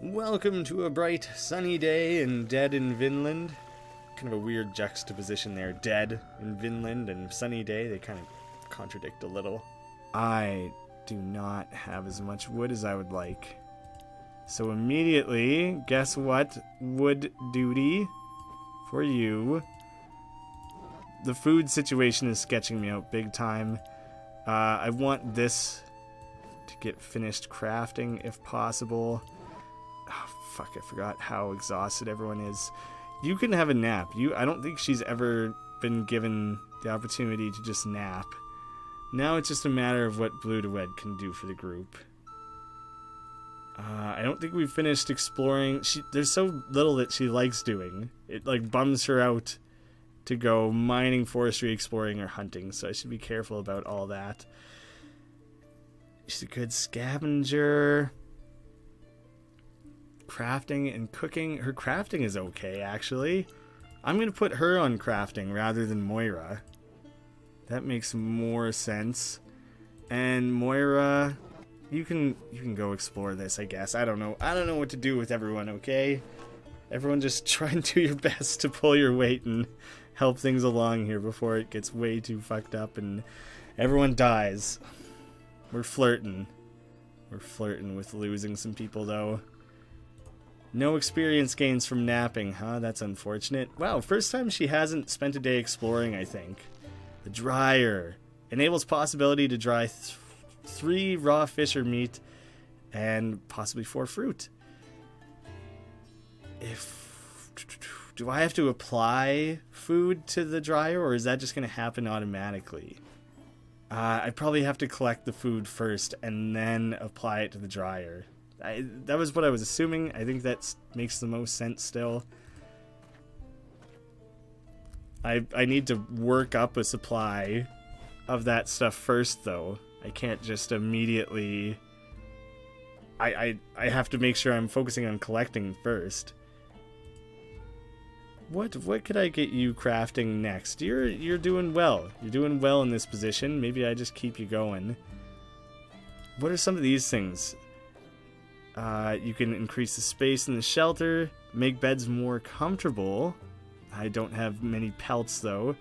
Welcome to a bright, sunny day in Dead in Vinland. Kind of a weird juxtaposition there. Dead in Vinland and sunny day, they kind of contradict a little. I do not have as much wood as I would like. So immediately, guess what? Wood duty for you. The food situation is sketching me out big time. I want this to get finished crafting if possible. Oh, fuck, I forgot how exhausted everyone is. You can have a nap. I don't think she's ever been given the opportunity to just nap. Now it's just a matter of what Blue to Wed can do for the group. I don't think we've finished exploring. There's so little that she likes doing. It like bums her out to go mining, forestry, exploring, or hunting, so I should be careful about all that. She's a good scavenger. Crafting and cooking. Her crafting is okay, actually. I'm going to put her on crafting rather than Moira. That makes more sense. And Moira, you can go explore this, I guess. I don't know what to do with everyone, okay? Everyone just try and do your best to pull your weight and help things along here before it gets way too fucked up and everyone dies. We're flirting. We're flirting with losing some people, though. No experience gains from napping, huh? That's unfortunate. Wow, first time she hasn't spent a day exploring, I think. The dryer. Enables possibility to dry 3 raw fish or meat and possibly 4 fruit. Do I have to apply food to the dryer, or is that just going to happen automatically? I probably have to collect the food first and then apply it to the dryer. That was what I was assuming. I think that makes the most sense still. I need to work up a supply of that stuff first, though. I can't just immediately... I have to make sure I'm focusing on collecting first. What could I get you crafting next? You're doing well. You're doing well in this position. Maybe I just keep you going. What are some of these things? You can increase the space in the shelter, make beds more comfortable. I don't have many pelts, though.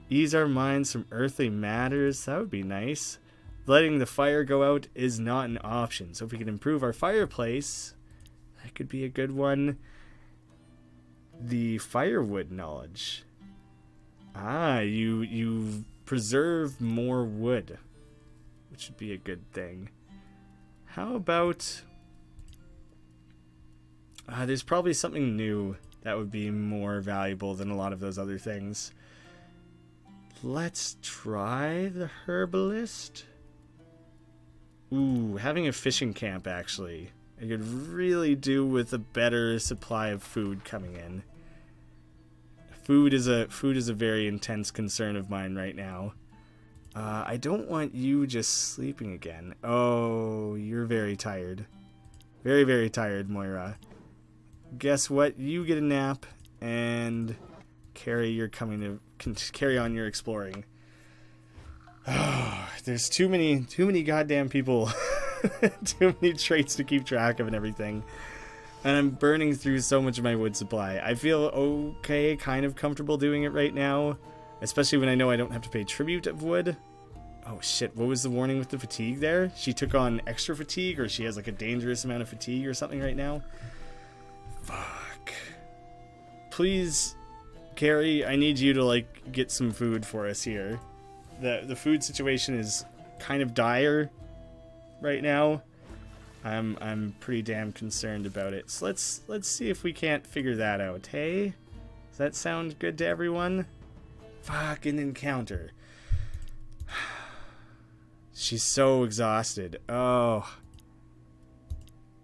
Ease our minds from earthly matters. That would be nice. Letting the fire go out is not an option. So if we can improve our fireplace, that could be a good one. The firewood knowledge. You preserve more wood, which would be a good thing. How about... there's probably something new that would be more valuable than a lot of those other things. Let's try the herbalist. Ooh, having a fishing camp, actually. I could really do with a better supply of food coming in. Food is a very intense concern of mine right now. I don't want you just sleeping again. Oh, you're very tired. Very, very tired, Moira. Guess what? You get a nap, and carry on your exploring. Oh, there's too many goddamn people. Too many traits to keep track of and everything. And I'm burning through so much of my wood supply. I feel okay, kind of comfortable doing it right now. Especially when I know I don't have to pay tribute of wood. Oh shit, what was the warning with the fatigue there? She took on extra fatigue, or she has like a dangerous amount of fatigue or something right now? Fuck. Please, Carrie, I need you to like get some food for us here. The food situation is kind of dire right now. I'm pretty damn concerned about it. So let's see if we can't figure that out, hey? Does that sound good to everyone? Fucking encounter. She's so exhausted. Oh.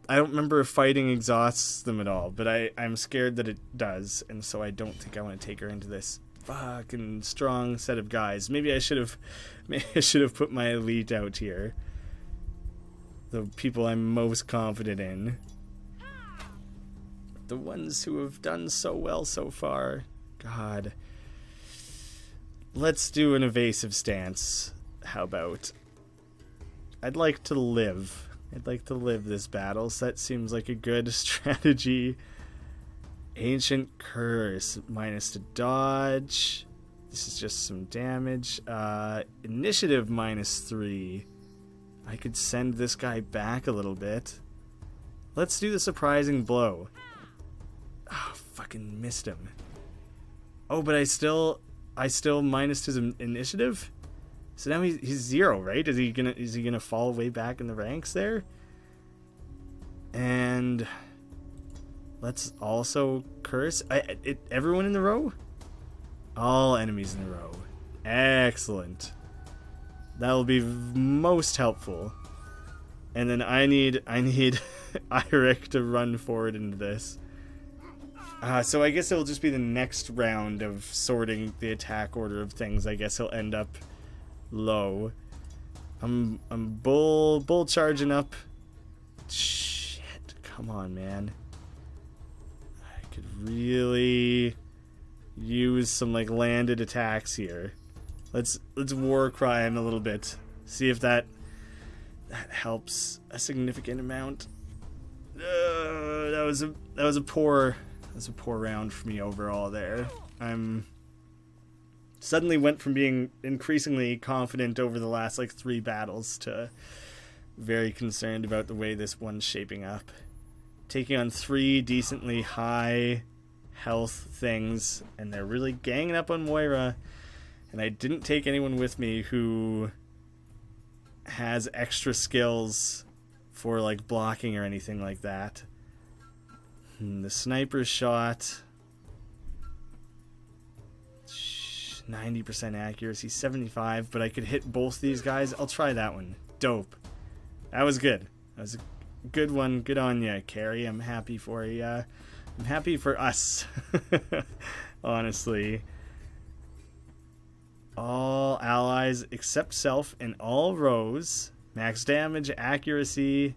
I don't remember if fighting exhausts them at all, but I'm scared that it does, and so I don't think I want to take her into this fucking strong set of guys. Maybe I should have put my elite out here. The people I'm most confident in. The ones who have done so well so far. God. Let's do an evasive stance. How about? I'd like to live. I'd like to live this battle, so that seems like a good strategy. Ancient Curse, minus to dodge. This is just some damage. Initiative -3. I could send this guy back a little bit. Let's do the surprising blow. Oh, fucking missed him. Oh, but I still minus his initiative? So now he's 0, right? Is he gonna fall way back in the ranks there? And let's also curse everyone in the row? All enemies in a row. Excellent. That'll be most helpful. And then I need Eirik to run forward into this. So I guess it'll just be the next round of sorting the attack order of things. I guess he'll end up low. I'm bull charging up. Shit, come on, man. I could really use some like landed attacks here. Let's war cry him a little bit. See if that helps a significant amount. That was a poor round for me overall there. I'm suddenly went from being increasingly confident over the last like 3 battles to very concerned about the way this one's shaping up. Taking on 3 decently high health things, and they're really ganging up on Moira, and I didn't take anyone with me who has extra skills for like blocking or anything like that. The sniper shot, 90% accuracy, 75, but I could hit both these guys. I'll try that one. Dope. That was good. That was a good one. Good on ya, Carrie. I'm happy for ya. I'm happy for us. Honestly. All allies except self in all rows. Max damage, accuracy,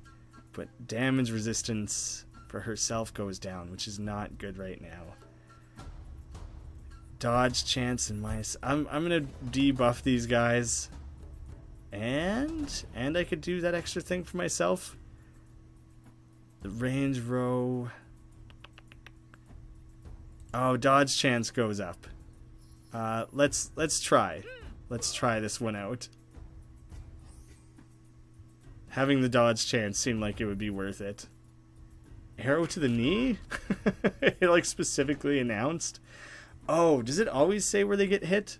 but damage resistance for herself goes down, which is not good right now. Dodge chance and minus. I'm gonna debuff these guys, and I could do that extra thing for myself. The range row. Oh, dodge chance goes up. Let's try. Let's try this one out. Having the dodge chance seemed like it would be worth it. Arrow to the knee? It like specifically announced. Oh, does it always say where they get hit?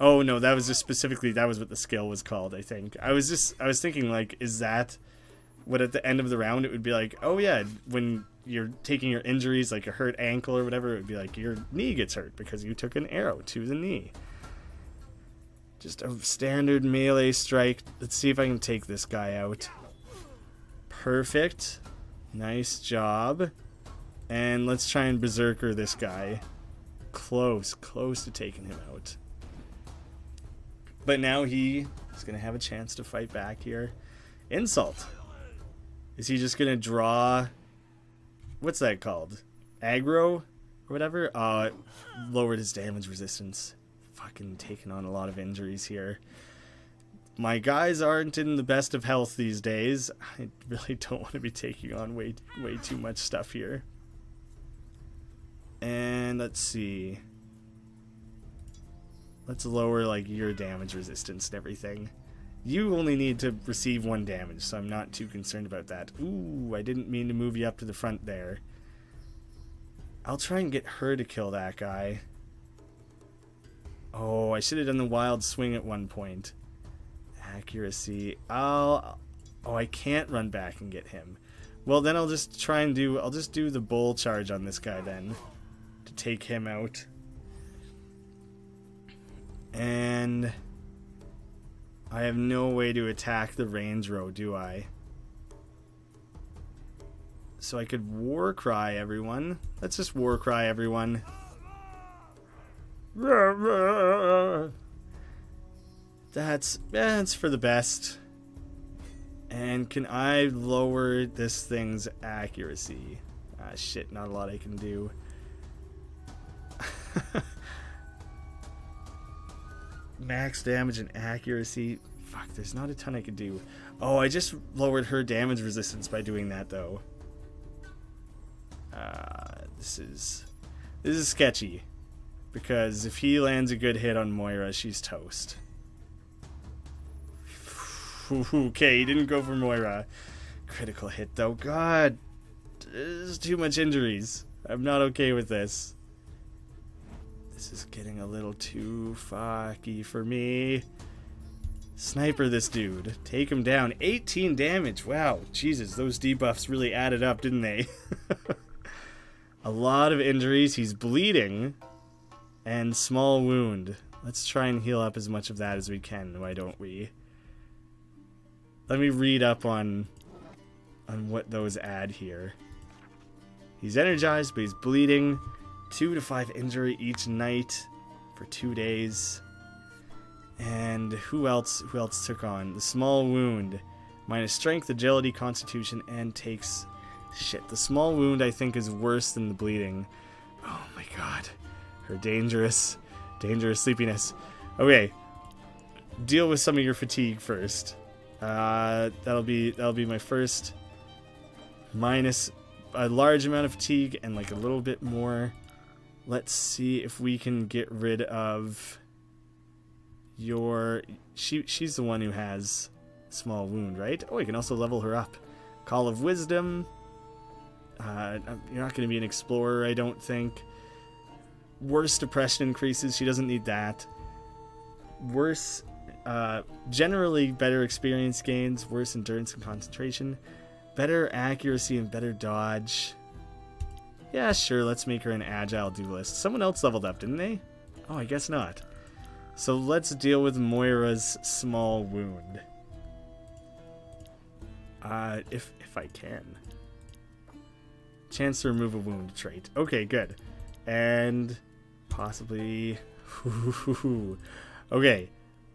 Oh no, that was just specifically, that was what the skill was called, I think. I was thinking like, is that what at the end of the round it would be like, oh yeah, when you're taking your injuries, like a hurt ankle or whatever, it would be like your knee gets hurt because you took an arrow to the knee. Just a standard melee strike. Let's see if I can take this guy out. Perfect. Nice job. And let's try and berserker this guy. Close to taking him out. But now he is going to have a chance to fight back here. Insult. Is he just going to draw... What's that called? Aggro? Or whatever? Lowered his damage resistance. Fucking taking on a lot of injuries here. My guys aren't in the best of health these days. I really don't want to be taking on way too much stuff here. And let's see. Let's lower like your damage resistance and everything. You only need to receive 1 damage, so I'm not too concerned about that. Ooh, I didn't mean to move you up to the front there. I'll try and get her to kill that guy. Oh, I should have done the wild swing at one point. Accuracy. Oh, I can't run back and get him. Well, then I'll just try and I'll just do the bull charge on this guy then, to take him out. And I have no way to attack the range row, do I? So I could war cry everyone. Let's just war cry everyone. That's for the best. And can I lower this thing's accuracy? Ah, shit, not a lot I can do. Max damage and accuracy. Fuck, there's not a ton I could do. Oh, I just lowered her damage resistance by doing that, though. This is sketchy. Because if he lands a good hit on Moira, she's toast. Okay, he didn't go for Moira. Critical hit, though. God, there's too much injuries. I'm not okay with this. This is getting a little too fucky for me. Sniper this dude. Take him down. 18 damage. Wow. Jesus, those debuffs really added up, didn't they? A lot of injuries. He's bleeding. And small wound. Let's try and heal up as much of that as we can. Why don't we? Let me read up on what those add here. He's energized, but he's bleeding. 2 to 5 injury each night for 2 days. And who else took on? The small wound. Minus strength, agility, constitution, and takes... Shit, the small wound I think is worse than the bleeding. Oh my god. Her dangerous sleepiness. Okay. Deal with some of your fatigue first. That'll be my first. Minus a large amount of fatigue and like a little bit more. Let's see if we can get rid of your... She's the one who has small wound, right? Oh, you can also level her up. Call of Wisdom. You're not going to be an explorer, I don't think. Worse depression increases. She doesn't need that. Worse... generally better experience gains. Worse endurance and concentration. Better accuracy and better dodge. Yeah, sure, let's make her an agile duelist. Someone else leveled up, didn't they? Oh, I guess not. So let's deal with Moira's small wound. If I can. Chance to remove a wound trait. Okay, good. And possibly... Okay,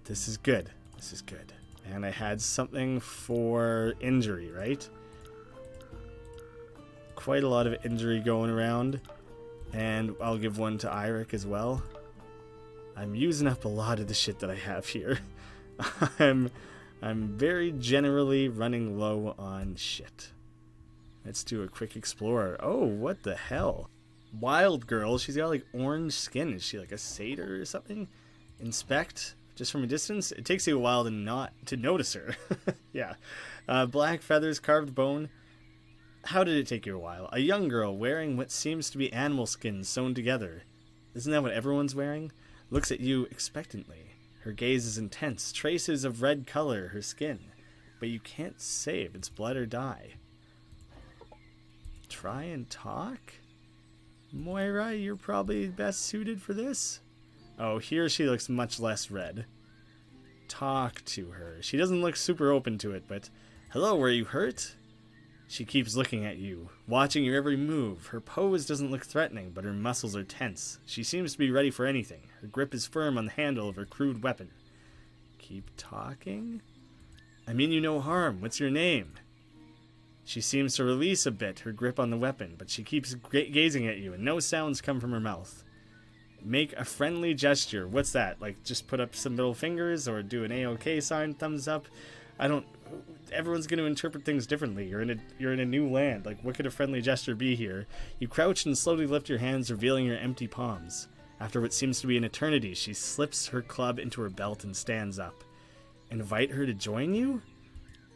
this is good. This is good. And I had something for injury, right? Quite a lot of injury going around. And I'll give one to Eirik as well. I'm using up a lot of the shit that I have here. I'm very generally running low on shit. Let's do a quick explorer. Oh, what the hell? Wild girl. She's got like orange skin. Is she like a satyr or something? Inspect just from a distance. It takes you a while to notice her. Yeah. Black feathers, carved bone. How did it take you a while? A young girl wearing what seems to be animal skin sewn together. Isn't that what everyone's wearing? Looks at you expectantly. Her gaze is intense. Traces of red color her skin. But you can't say if it's blood or dye. Try and talk? Moira, you're probably best suited for this. Oh, here she looks much less red. Talk to her. She doesn't look super open to it, but... Hello, were you hurt? She keeps looking at you, watching your every move. Her pose doesn't look threatening, but her muscles are tense. She seems to be ready for anything. Her grip is firm on the handle of her crude weapon. Keep talking? I mean you no harm. What's your name? She seems to release a bit her grip on the weapon, but she keeps gazing at you, and no sounds come from her mouth. Make a friendly gesture. What's that? Like, just put up some middle fingers, or do an A-OK sign, thumbs up? I don't... Everyone's going to interpret things differently. You're in a new land. Like, what could a friendly gesture be here? You crouch and slowly lift your hands, revealing your empty palms. After what seems to be an eternity, she slips her club into her belt and stands up. Invite her to join you?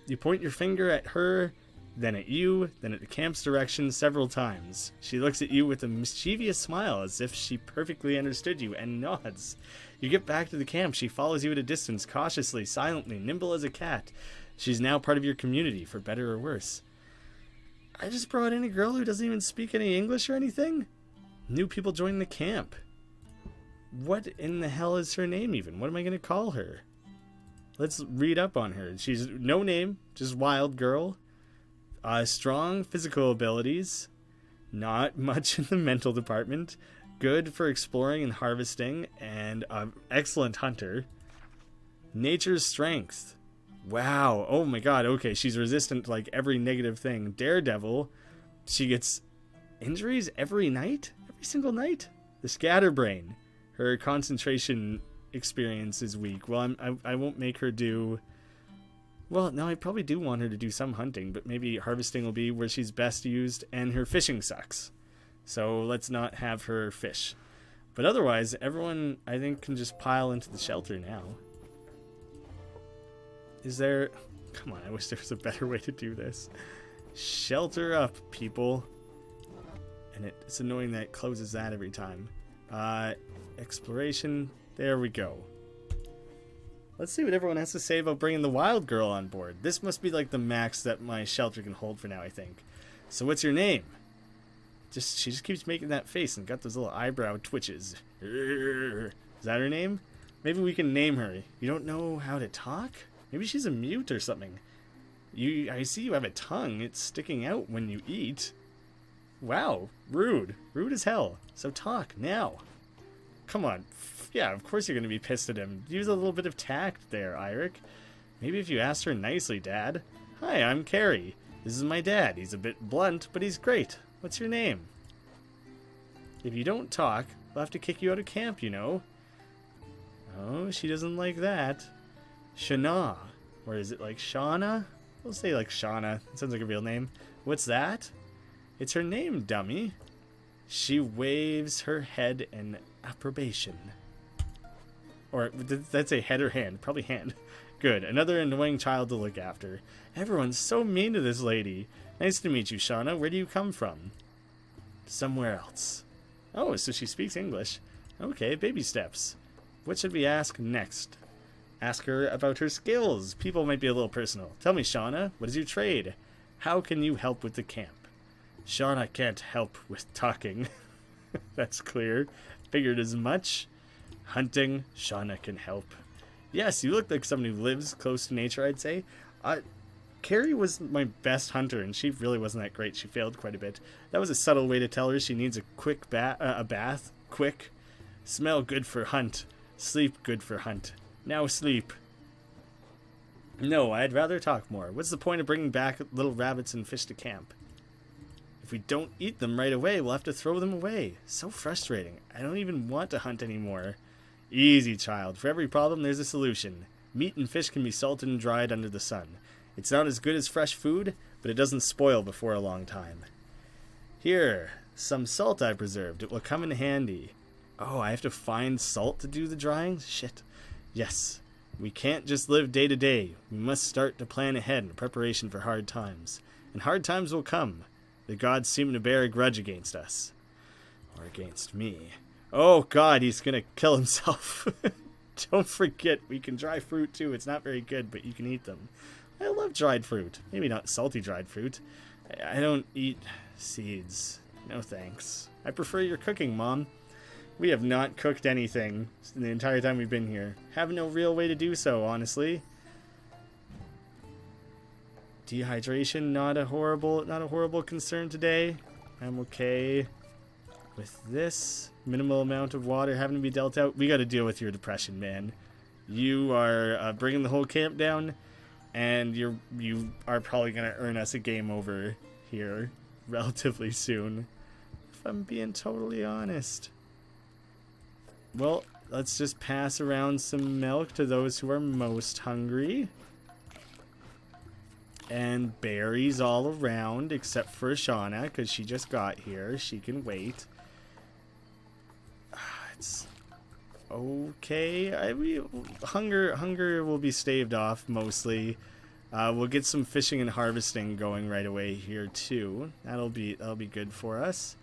You point your finger at her, then at you, then at the camp's direction several times. She looks at you with a mischievous smile as if she perfectly understood you and nods. You get back to the camp. She follows you at a distance, cautiously, silently, nimble as a cat. She's now part of your community, for better or worse. I just brought in a girl who doesn't even speak any English or anything? New people join the camp. What in the hell is her name even? What am I going to call her? Let's read up on her. She's no name, just wild girl. Strong physical abilities. Not much in the mental department. Good for exploring and harvesting. And excellent hunter. Nature's strength. Wow. Oh my god. Okay, she's resistant to like every negative thing. Daredevil. She gets injuries every night? Every single night? The scatterbrain. Her concentration experience is weak. Well, I won't make her do... Well, no, I probably do want her to do some hunting, but maybe harvesting will be where she's best used, and her fishing sucks. So let's not have her fish. But otherwise, everyone, I think, can just pile into the shelter now. Is there... Come on, I wish there was a better way to do this. Shelter up, people. And it's annoying that it closes that every time. Exploration. There we go. Let's see what everyone has to say about bringing the wild girl on board. This must be like the max that my shelter can hold for now, I think. So what's your name? She just keeps making that face and got those little eyebrow twitches. Is that her name? Maybe we can name her. You don't know how to talk? Maybe she's a mute or something. I see you have a tongue. It's sticking out when you eat. Wow, rude. Rude as hell. So talk now. Come on. Yeah, of course you're going to be pissed at him. Use a little bit of tact there, Eirik. Maybe if you asked her nicely, Dad. Hi, I'm Carrie. This is my dad. He's a bit blunt, but he's great. What's your name? If you don't talk, we'll have to kick you out of camp, you know. Oh, she doesn't like that. Shanaw. Or is it like Shauna? We'll say like Shauna. It sounds like a real name. What's that? It's her name, dummy. She waves her head in approbation. Or, that's a head or hand? Probably hand. Good. Another annoying child to look after. Everyone's so mean to this lady. Nice to meet you, Shauna. Where do you come from? Somewhere else. Oh, so she speaks English. Okay, baby steps. What should we ask next? Ask her about her skills. People might be a little personal. Tell me, Shauna, what is your trade? How can you help with the camp? Shauna can't help with talking. That's clear. Figured as much. Hunting, Shauna can help. Yes, you look like someone who lives close to nature, I'd say. Carrie was my best hunter, and she really wasn't that great. She failed quite a bit. That was a subtle way to tell her she needs a quick bath. Quick. Smell good for hunt. Sleep good for hunt. Now sleep. No, I'd rather talk more. What's the point of bringing back little rabbits and fish to camp? If we don't eat them right away, we'll have to throw them away. So frustrating. I don't even want to hunt anymore. Easy, child. For every problem, there's a solution. Meat and fish can be salted and dried under the sun. It's not as good as fresh food, but it doesn't spoil before a long time. Here, some salt I preserved. It will come in handy. Oh, I have to find salt to do the drying? Shit. Yes. We can't just live day to day. We must start to plan ahead in preparation for hard times. And hard times will come. The gods seem to bear a grudge against us. Or against me. Oh god, he's gonna kill himself. Don't forget, we can dry fruit too. It's not very good, but you can eat them. I love dried fruit. Maybe not salty dried fruit. I don't eat seeds. No thanks. I prefer your cooking, Mom. We have not cooked anything the entire time we've been here. Have no real way to do so, honestly. Dehydration, not a horrible concern today. I'm okay with this. Minimal amount of water having to be dealt out. We got to deal with your depression, man. You are bringing the whole camp down, and you are probably going to earn us a game over here relatively soon, if I'm being totally honest. Well, let's just pass around some milk to those who are most hungry. And berries all around, except for Shauna, because she just got here. She can wait. It's okay. Hunger will be staved off mostly. We'll get some fishing and harvesting going right away here too. That'll be good for us.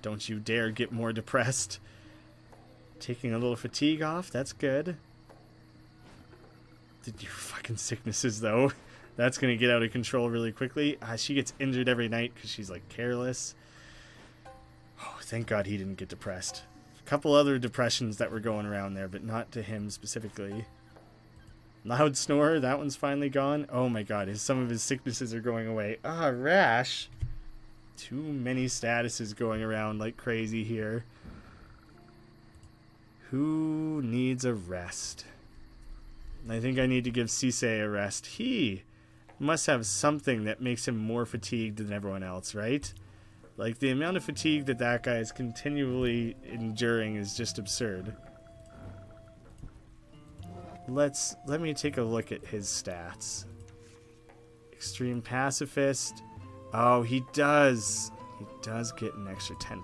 Don't you dare get more depressed. Taking a little fatigue off. That's good. Did your fucking sicknesses though? That's going to get out of control really quickly. She gets injured every night because she's, like, careless. Oh, thank God he didn't get depressed. A couple other depressions that were going around there, but not to him specifically. Loud snore, that one's finally gone. Oh, my God, some of his sicknesses are going away. Rash. Too many statuses going around like crazy here. Who needs a rest? I think I need to give Cisse a rest. He must have something that makes him more fatigued than everyone else, right? Like, the amount of fatigue that guy is continually enduring is just absurd. Let me take a look at his stats. Extreme pacifist. Oh, he does. He does get an extra 10%.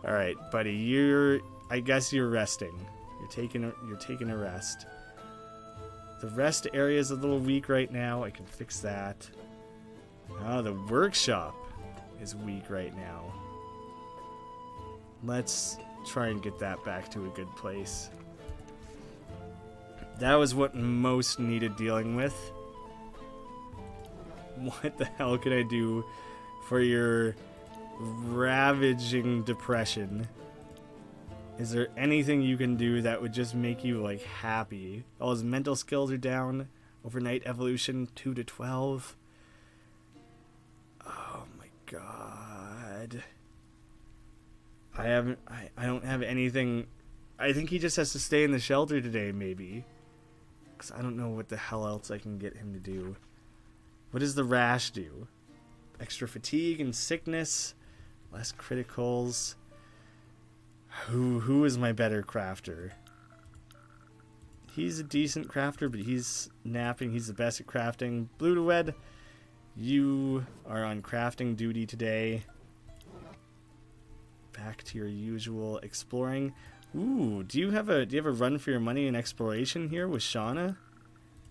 All right, buddy, I guess you're resting. You're taking a rest. The rest area is a little weak right now. I can fix that. Oh, the workshop is weak right now. Let's try and get that back to a good place. That was what most needed dealing with. What the hell can I do for your ravaging depression? Is there anything you can do that would just make you, like, happy? All his mental skills are down. Overnight evolution, 2 to 12. Oh my god. I don't have anything. I think he just has to stay in the shelter today, maybe. Because I don't know what the hell else I can get him to do. What does the rash do? Extra fatigue and sickness. Less criticals. Who is my better crafter? He's a decent crafter, but he's napping. He's the best at crafting. Blue to Wed, you are on crafting duty today. Back to your usual exploring. Ooh, do you have a run for your money in exploration here with Shanaw?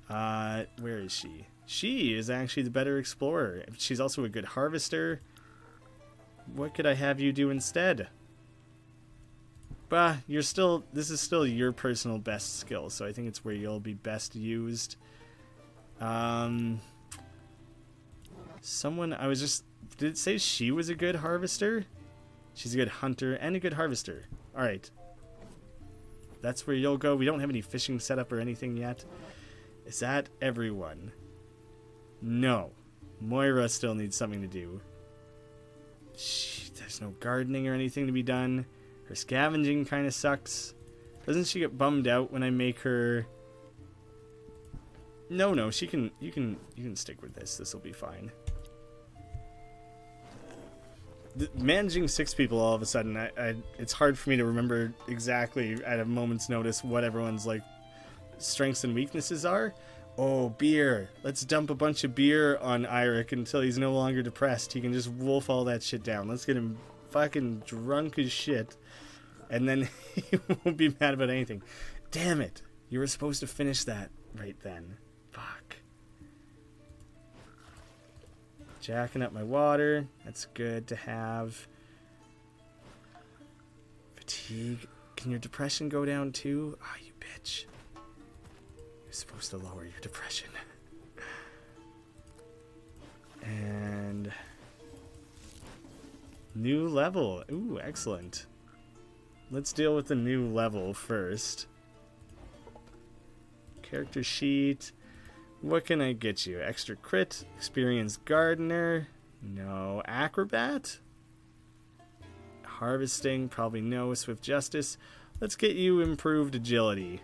Where is she? She is actually the better explorer. She's also a good harvester. What could I have you do instead? Bah, this is still your personal best skill, so I think it's where you'll be best used. Did it say she was a good harvester? She's a good hunter and a good harvester. Alright. That's where you'll go. We don't have any fishing set up or anything yet. Is that everyone? No. Moira still needs something to do. There's no gardening or anything to be done. Her scavenging kind of sucks. Doesn't she get bummed out when I make her... No, you can stick with this. This will be fine. Managing 6 people all of a sudden, it's hard for me to remember exactly at a moment's notice what everyone's like strengths and weaknesses are. Oh, beer. Let's dump a bunch of beer on Eirik until he's no longer depressed. He can just wolf all that shit down. Let's get him fucking drunk as shit. And then he won't be mad about anything. Damn it. You were supposed to finish that right then. Fuck. Jacking up my water. That's good to have. Fatigue. Can your depression go down too? Ah, you bitch. You're supposed to lower your depression. And... new level. Ooh, excellent. Let's deal with the new level first. Character sheet. What can I get you? Extra crit, experienced gardener. No. Acrobat? Harvesting, probably no. Swift justice. Let's get you improved agility.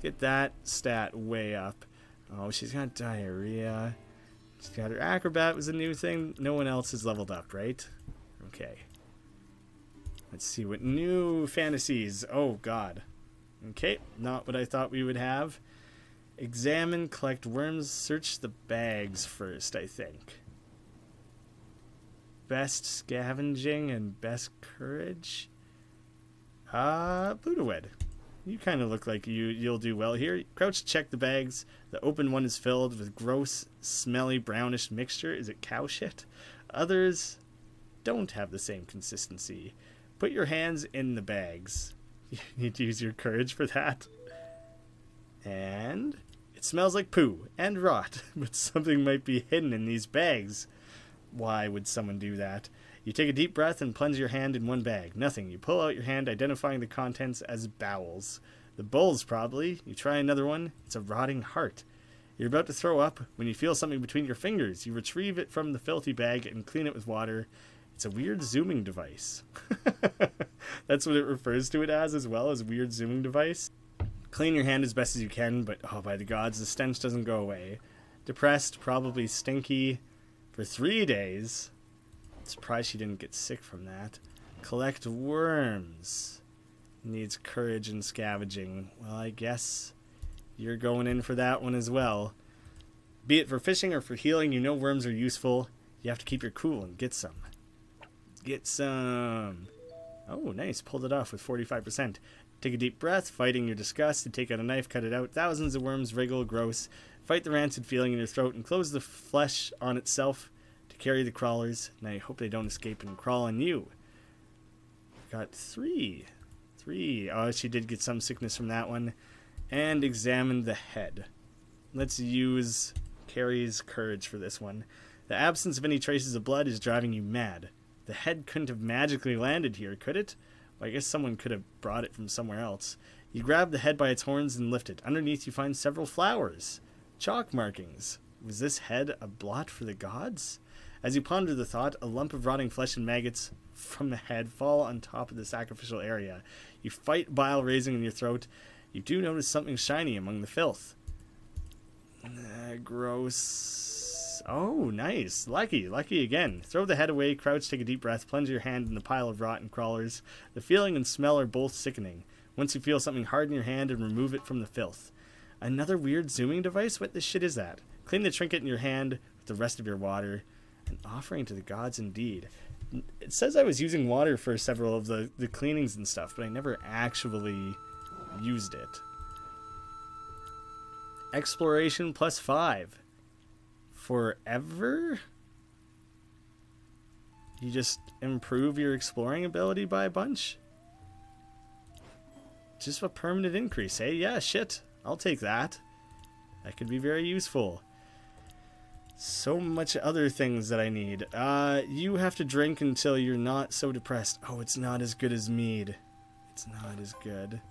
Get that stat way up. Oh, she's got diarrhea. She's got her acrobat was a new thing. No one else is leveled up, right? Okay. Let's see what new fantasies. Oh, God. Okay, not what I thought we would have. Examine, collect worms, search the bags first, I think. Best scavenging and best courage. Blue to Wed. You kind of look like you'll do well here. Crouch to check the bags. The open one is filled with gross, smelly, brownish mixture. Is it cow shit? Others don't have the same consistency. Put your hands in the bags. You need to use your courage for that. And it smells like poo and rot, but something might be hidden in these bags. Why would someone do that? You take a deep breath and plunge your hand in one bag. Nothing. You pull out your hand, identifying the contents as bowels. The bowls, probably. You try another one. It's a rotting heart. You're about to throw up when you feel something between your fingers. You retrieve it from the filthy bag and clean it with water. It's a weird zooming device. That's what it refers to it as well, as weird zooming device. Clean your hand as best as you can, but oh, by the gods, the stench doesn't go away. Depressed, probably stinky for 3 days. Surprised she didn't get sick from that. Collect worms. Needs courage and scavenging. Well, I guess You're going in for that one as well. Be it for fishing or for healing, you know worms are useful. You have to keep your cool and get some. Get some. Oh, nice. Pulled it off with 45%. Take a deep breath, fighting your disgust, and take out a knife, cut it out. Thousands of worms wriggle, gross. Fight the rancid feeling in your throat and close the flesh on itself to carry the crawlers. And I hope they don't escape and crawl on you. Got 3. Oh, she did get some sickness from that one. And examine the head. Let's use Carrie's courage for this one. The absence of any traces of blood is driving you mad. The head couldn't have magically landed here, could it? Well, I guess someone could have brought it from somewhere else. You grab the head by its horns and lift it. Underneath you find several flowers. Chalk markings. Was this head a blot for the gods? As you ponder the thought, a lump of rotting flesh and maggots from the head fall on top of the sacrificial area. You fight bile raising in your throat. You do notice something shiny among the filth. Gross. Oh, nice. Lucky again. Throw the head away, crouch, take a deep breath, plunge your hand in the pile of rotten crawlers. The feeling and smell are both sickening. Once you feel something hard in your hand and remove it from the filth. Another weird zooming device? What the shit is that? Clean the trinket in your hand with the rest of your water. An offering to the gods indeed. It says I was using water for several of the cleanings and stuff, but I never actually used it. Exploration +5. Forever? You just improve your exploring ability by a bunch? Just a permanent increase, eh? Yeah, shit. I'll take that. That could be very useful. So much other things that I need. You have to drink until you're not so depressed. Oh, it's not as good as mead. It's not as good.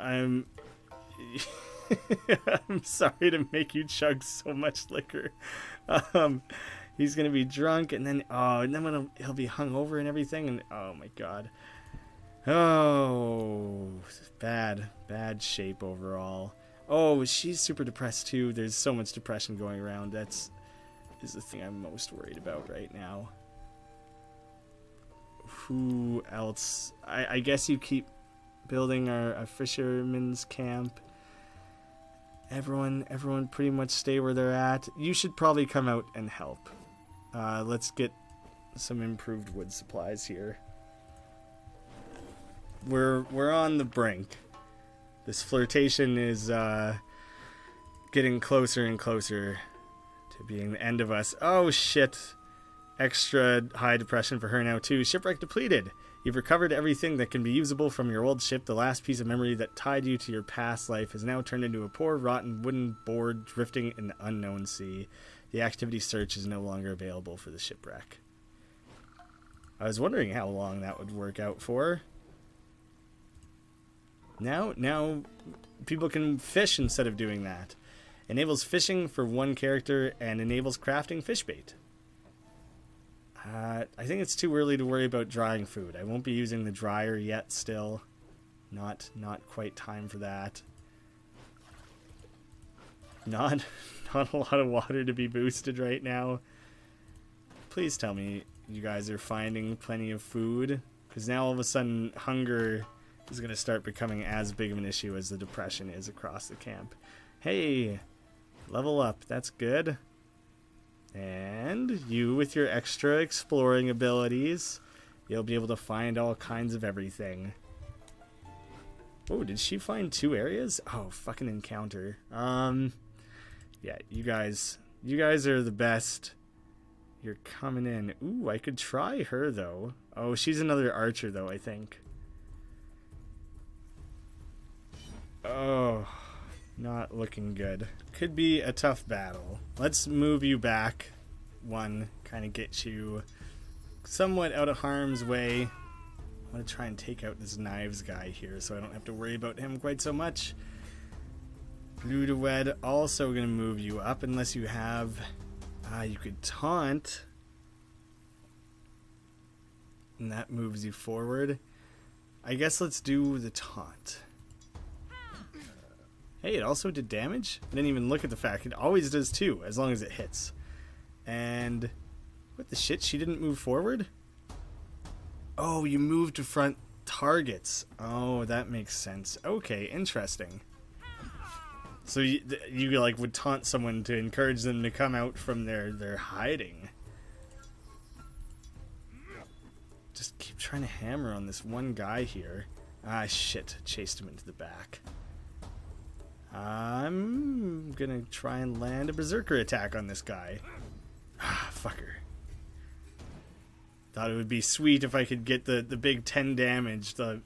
I'm sorry to make you chug so much liquor. He's gonna be drunk, and then when he'll be hungover and everything, and oh my god. Oh, bad shape overall. Oh, she's super depressed too. There's so much depression going around. Is the thing I'm most worried about right now. Who else? I guess you keep building a fisherman's camp. Everyone pretty much stay where they're at. You should probably come out and help. Let's get some improved wood supplies here. We're on the brink. This flirtation is getting closer and closer to being the end of us. Oh shit. Extra high depression for her now too. Shipwreck depleted. You've recovered everything that can be usable from your old ship. The last piece of memory that tied you to your past life has now turned into a poor, rotten wooden board drifting in the unknown sea. The activity search is no longer available for the shipwreck. I was wondering how long that would work out for. Now people can fish instead of doing that. Enables fishing for one character and enables crafting fish bait. I think it's too early to worry about drying food. I won't be using the dryer yet still. Not quite time for that. Not a lot of water to be boosted right now. Please tell me you guys are finding plenty of food. Because now all of a sudden hunger is going to start becoming as big of an issue as the depression is across the camp. Hey, level up. That's good. And you, with your extra exploring abilities, you'll be able to find all kinds of everything. Oh, did she find 2 areas? Oh, fucking encounter. Yeah, you guys are the best. You're coming in. Ooh, I could try her, though. Oh, she's another archer, though, I think. Oh, not looking good. Could be a tough battle. Let's move you back one, kind of get you somewhat out of harm's way. I want to try and take out this knives guy here so I don't have to worry about him quite so much. Blue to wed, also going to move you up unless you have... you could taunt. And that moves you forward. I guess let's do the taunt. Hey, it also did damage? I didn't even look at the fact. It always does too, as long as it hits. And... what the shit? She didn't move forward? Oh, you moved to front targets. Oh, that makes sense. Okay, interesting. So you like would taunt someone to encourage them to come out from their hiding. Just keep trying to hammer on this one guy here. Ah, shit. Chased him into the back. I'm gonna try and land a berserker attack on this guy. Ah, fucker. Thought it would be sweet if I could get the big 10 damage, the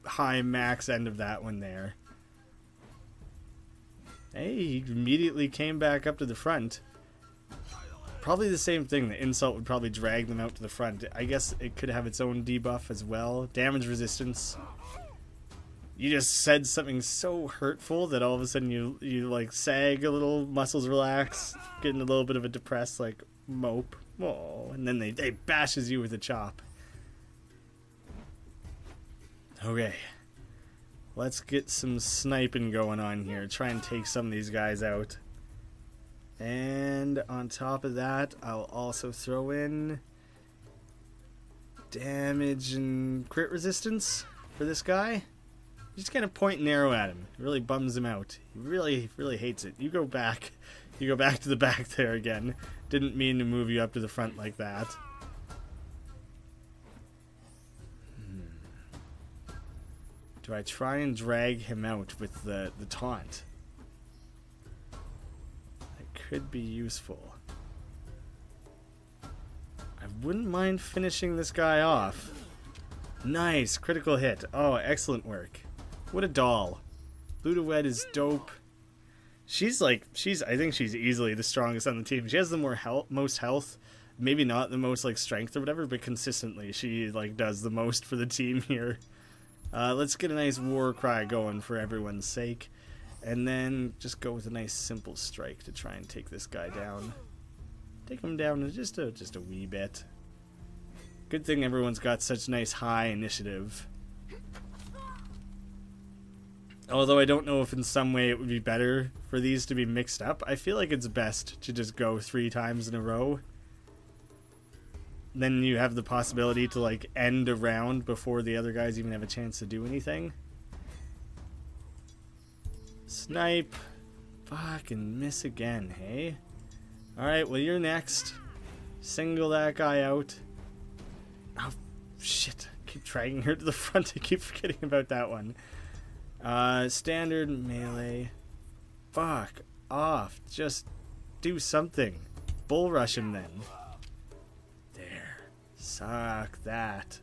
high max end of that one there. Hey, he immediately came back up to the front. Probably the same thing. The insult would probably drag them out to the front. I guess it could have its own debuff as well. Damage resistance. You just said something so hurtful that all of a sudden you like sag a little, muscles relax, getting a little bit of a depressed like mope. Oh, and then they bashes you with a chop. Okay. Let's get some sniping going on here. Try and take some of these guys out. And on top of that, I'll also throw in damage and crit resistance for this guy. Just kind of point and arrow at him. It really bums him out. He really, really hates it. You go back. You go back to the back there again. Didn't mean to move you up to the front like that. Do I try and drag him out with the taunt? That could be useful. I wouldn't mind finishing this guy off. Nice, critical hit. Oh, excellent work. What a doll. Ludowed is dope. I think she's easily the strongest on the team. She has the most health. Maybe not the most like strength or whatever, but consistently she like does the most for the team here. Let's get a nice war cry going for everyone's sake. And then just go with a nice simple strike to try and take this guy down. Take him down just a wee bit. Good thing everyone's got such nice high initiative. Although I don't know if in some way it would be better for these to be mixed up. I feel like it's best to just go 3 times in a row. Then you have the possibility to like end a round before the other guys even have a chance to do anything. Snipe. Fucking miss again, hey? Alright, well you're next. Single that guy out. Oh, shit. Keep dragging her to the front. I keep forgetting about that one. Standard melee. Fuck off. Just do something. Bull rush him then. There. Suck that.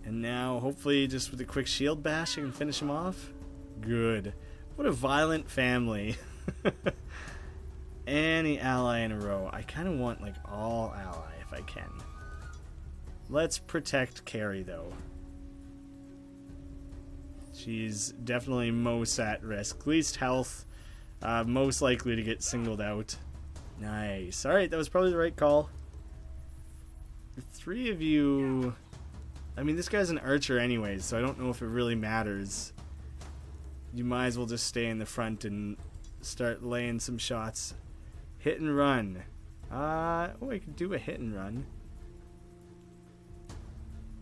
And now, hopefully, just with a quick shield bash, I can finish him off. Good. What a violent family. Any ally in a row. I kind of want, like, all ally if I can. Let's protect Carrie, though. She's definitely most at risk. Least health. Most likely to get singled out. Nice. Alright, that was probably the right call. The 3 of you... I mean, this guy's an archer anyways, so I don't know if it really matters. You might as well just stay in the front and start laying some shots. Hit and run. I could do a hit and run.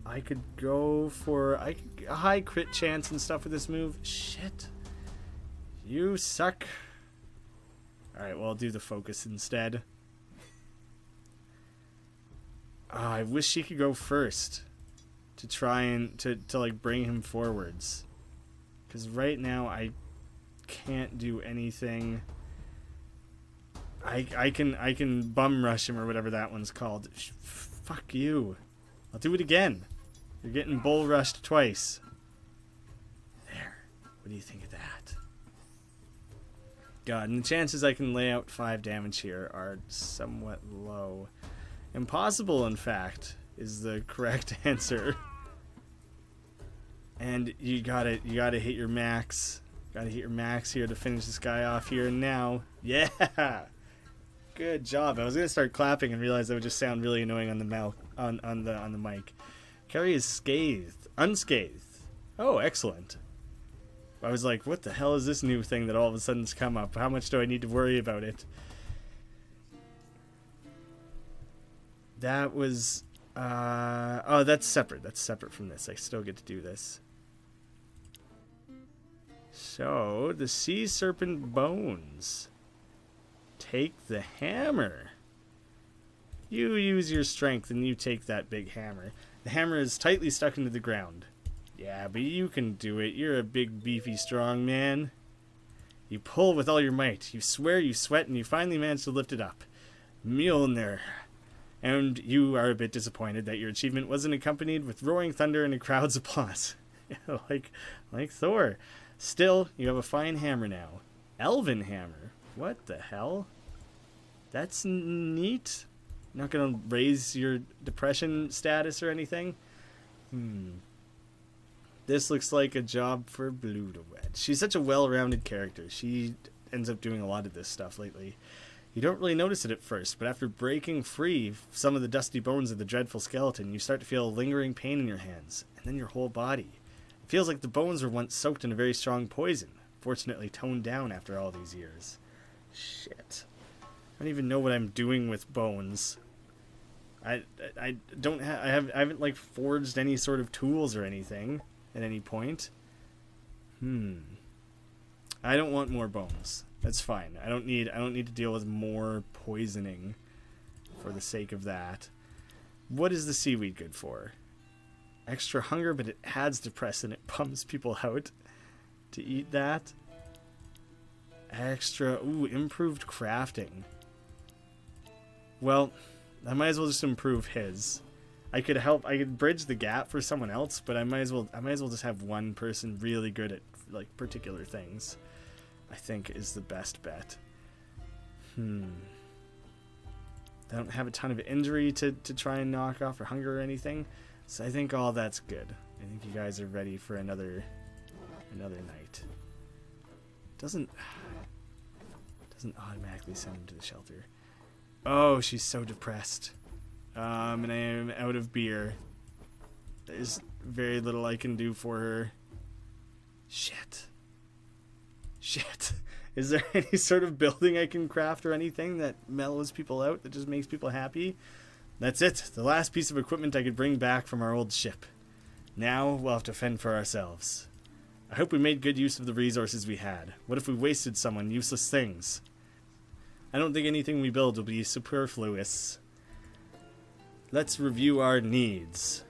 I could go for a high crit chance and stuff with this move. Shit. You suck. Alright, well, I'll do the focus instead. Oh, I wish she could go first to try and to like bring him forwards. Because right now I can't do anything. I can bum rush him or whatever that one's called. Fuck you. I'll do it again. You're getting bull rushed twice. There. What do you think of that? God, and the chances I can lay out 5 damage here are somewhat low. Impossible, in fact, is the correct answer. And you gotta hit your max. Gotta hit your max here to finish this guy off here and now. Yeah! Good job. I was gonna start clapping and realize that would just sound really annoying on the mic. Carrie is unscathed. Oh, excellent. I was like, what the hell is this new thing that all of a sudden's come up? How much do I need to worry about it? That was oh, that's separate. That's separate from this. I still get to do this. So, the sea serpent bones. Take the hammer. You use your strength and you take that big hammer. The hammer is tightly stuck into the ground. Yeah, but you can do it. You're a big, beefy, strong man. You pull with all your might. You swear, you sweat, and you finally manage to lift it up. Mjolnir. And you are a bit disappointed that your achievement wasn't accompanied with roaring thunder and a crowd's applause. like Thor. Still, you have a fine hammer now. Elven hammer. What the hell? That's neat. Not gonna raise your depression status or anything? This looks like a job for Blue to wed. She's such a well-rounded character. She ends up doing a lot of this stuff lately. You don't really notice it at first, but after breaking free some of the dusty bones of the dreadful skeleton, you start to feel a lingering pain in your hands, and then your whole body. It feels like the bones were once soaked in a very strong poison, fortunately toned down after all these years. Shit. I don't even know what I'm doing with bones. I haven't like forged any sort of tools or anything at any point. I don't want more bones. That's fine. I don't need to deal with more poisoning for the sake of that. What is the seaweed good for? Extra hunger, but it adds depressant. It pumps people out to eat that. Extra, improved crafting. Well, I might as well just improve his. I could bridge the gap for someone else, but I might as well just have one person really good at like particular things. I think is the best bet. I don't have a ton of injury to try and knock off or hunger or anything, so I think all that's good. I think you guys are ready for another night. Doesn't automatically send him to the shelter. Oh, she's so depressed. And I am out of beer. There's very little I can do for her. Shit. Is there any sort of building I can craft or anything that mellows people out, that just makes people happy? That's it. The last piece of equipment I could bring back from our old ship. Now we'll have to fend for ourselves. I hope we made good use of the resources we had. What if we wasted some on useless things? I don't think anything we build will be superfluous. Let's review our needs.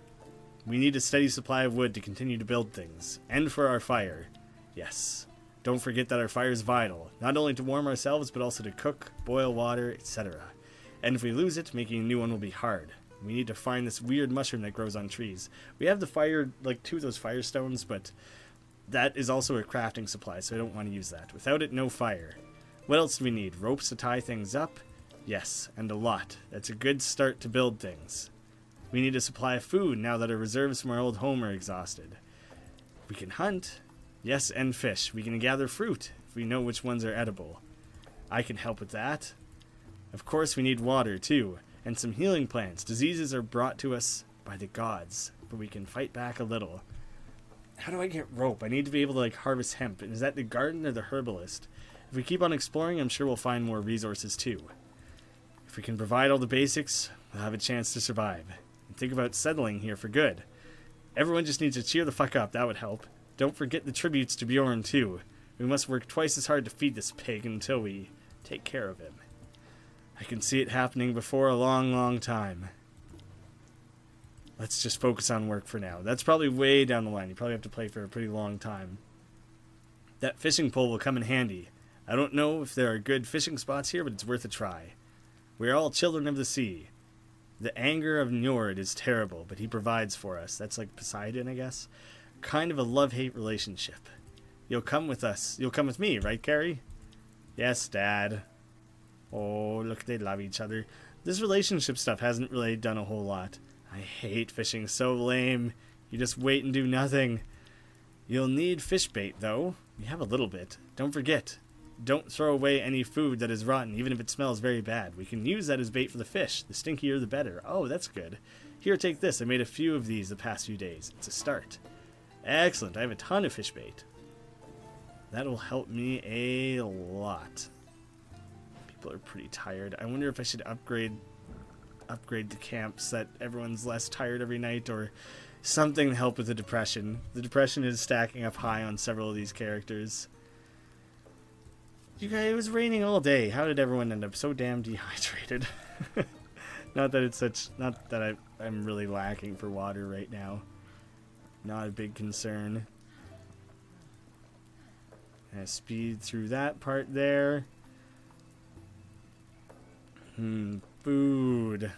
We need a steady supply of wood to continue to build things, and for our fire. Yes. Don't forget that our fire is vital, not only to warm ourselves, but also to cook, boil water, etc. And if we lose it, making a new one will be hard. We need to find this weird mushroom that grows on trees. We have the fire, like 2 of those fire stones, but that is also a crafting supply, so I don't want to use that. Without it, no fire. What else do we need? Ropes to tie things up? Yes, and a lot. That's a good start to build things. We need a supply of food now that our reserves from our old home are exhausted. We can hunt. Yes, and fish. We can gather fruit if we know which ones are edible. I can help with that. Of course, we need water, too, and some healing plants. Diseases are brought to us by the gods, but we can fight back a little. How do I get rope? I need to be able to, harvest hemp. And is that the garden or the herbalist? If we keep on exploring, I'm sure we'll find more resources, too. If we can provide all the basics, we'll have a chance to survive. And think about settling here for good. Everyone just needs to cheer the fuck up. That would help. Don't forget the tributes to Bjorn, too. We must work twice as hard to feed this pig until we take care of him. I can see it happening before a long, long time. Let's just focus on work for now. That's probably way down the line. You probably have to play for a pretty long time. That fishing pole will come in handy. I don't know if there are good fishing spots here, but it's worth a try. We are all children of the sea. The anger of Njord is terrible, but he provides for us. That's like Poseidon, I guess. Kind of a love-hate relationship. You'll come with us. You'll come with me, right, Carrie? Yes, Dad. Oh, look, they love each other. This relationship stuff hasn't really done a whole lot. I hate fishing. So lame. You just wait and do nothing. You'll need fish bait, though. We have a little bit. Don't forget. Don't throw away any food that is rotten, even if it smells very bad. We can use that as bait for the fish. The stinkier, the better. Oh, that's good. Here, take this. I made a few of these the past few days. It's a start. Excellent. I have a ton of fish bait. That'll help me a lot. People are pretty tired. I wonder if I should upgrade the camp so that everyone's less tired every night, or something to help with the depression. The depression is stacking up high on several of these characters. You guys, it was raining all day. How did everyone end up so damn dehydrated? Not that I'm really lacking for water right now. Not a big concern. And speed through that part there. Food.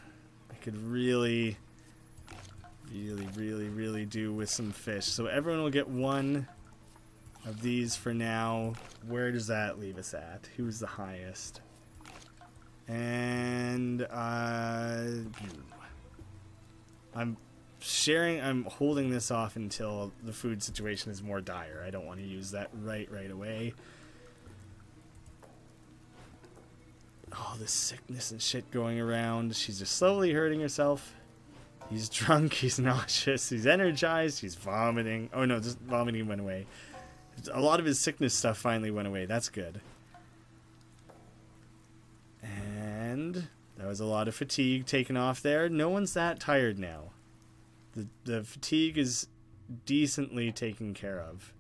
I could really do with some fish. So everyone will get one of these for now. Where does that leave us at? Who's the highest? And I'm holding this off until the food situation is more dire. I don't want to use that right away. All this sickness and shit going around. She's just slowly hurting herself. He's drunk, he's nauseous, he's energized, he's vomiting. Oh no, just vomiting went away. A lot of his sickness stuff finally went away. That's good. And that was a lot of fatigue taken off there. No one's that tired now. The fatigue is decently taken care of.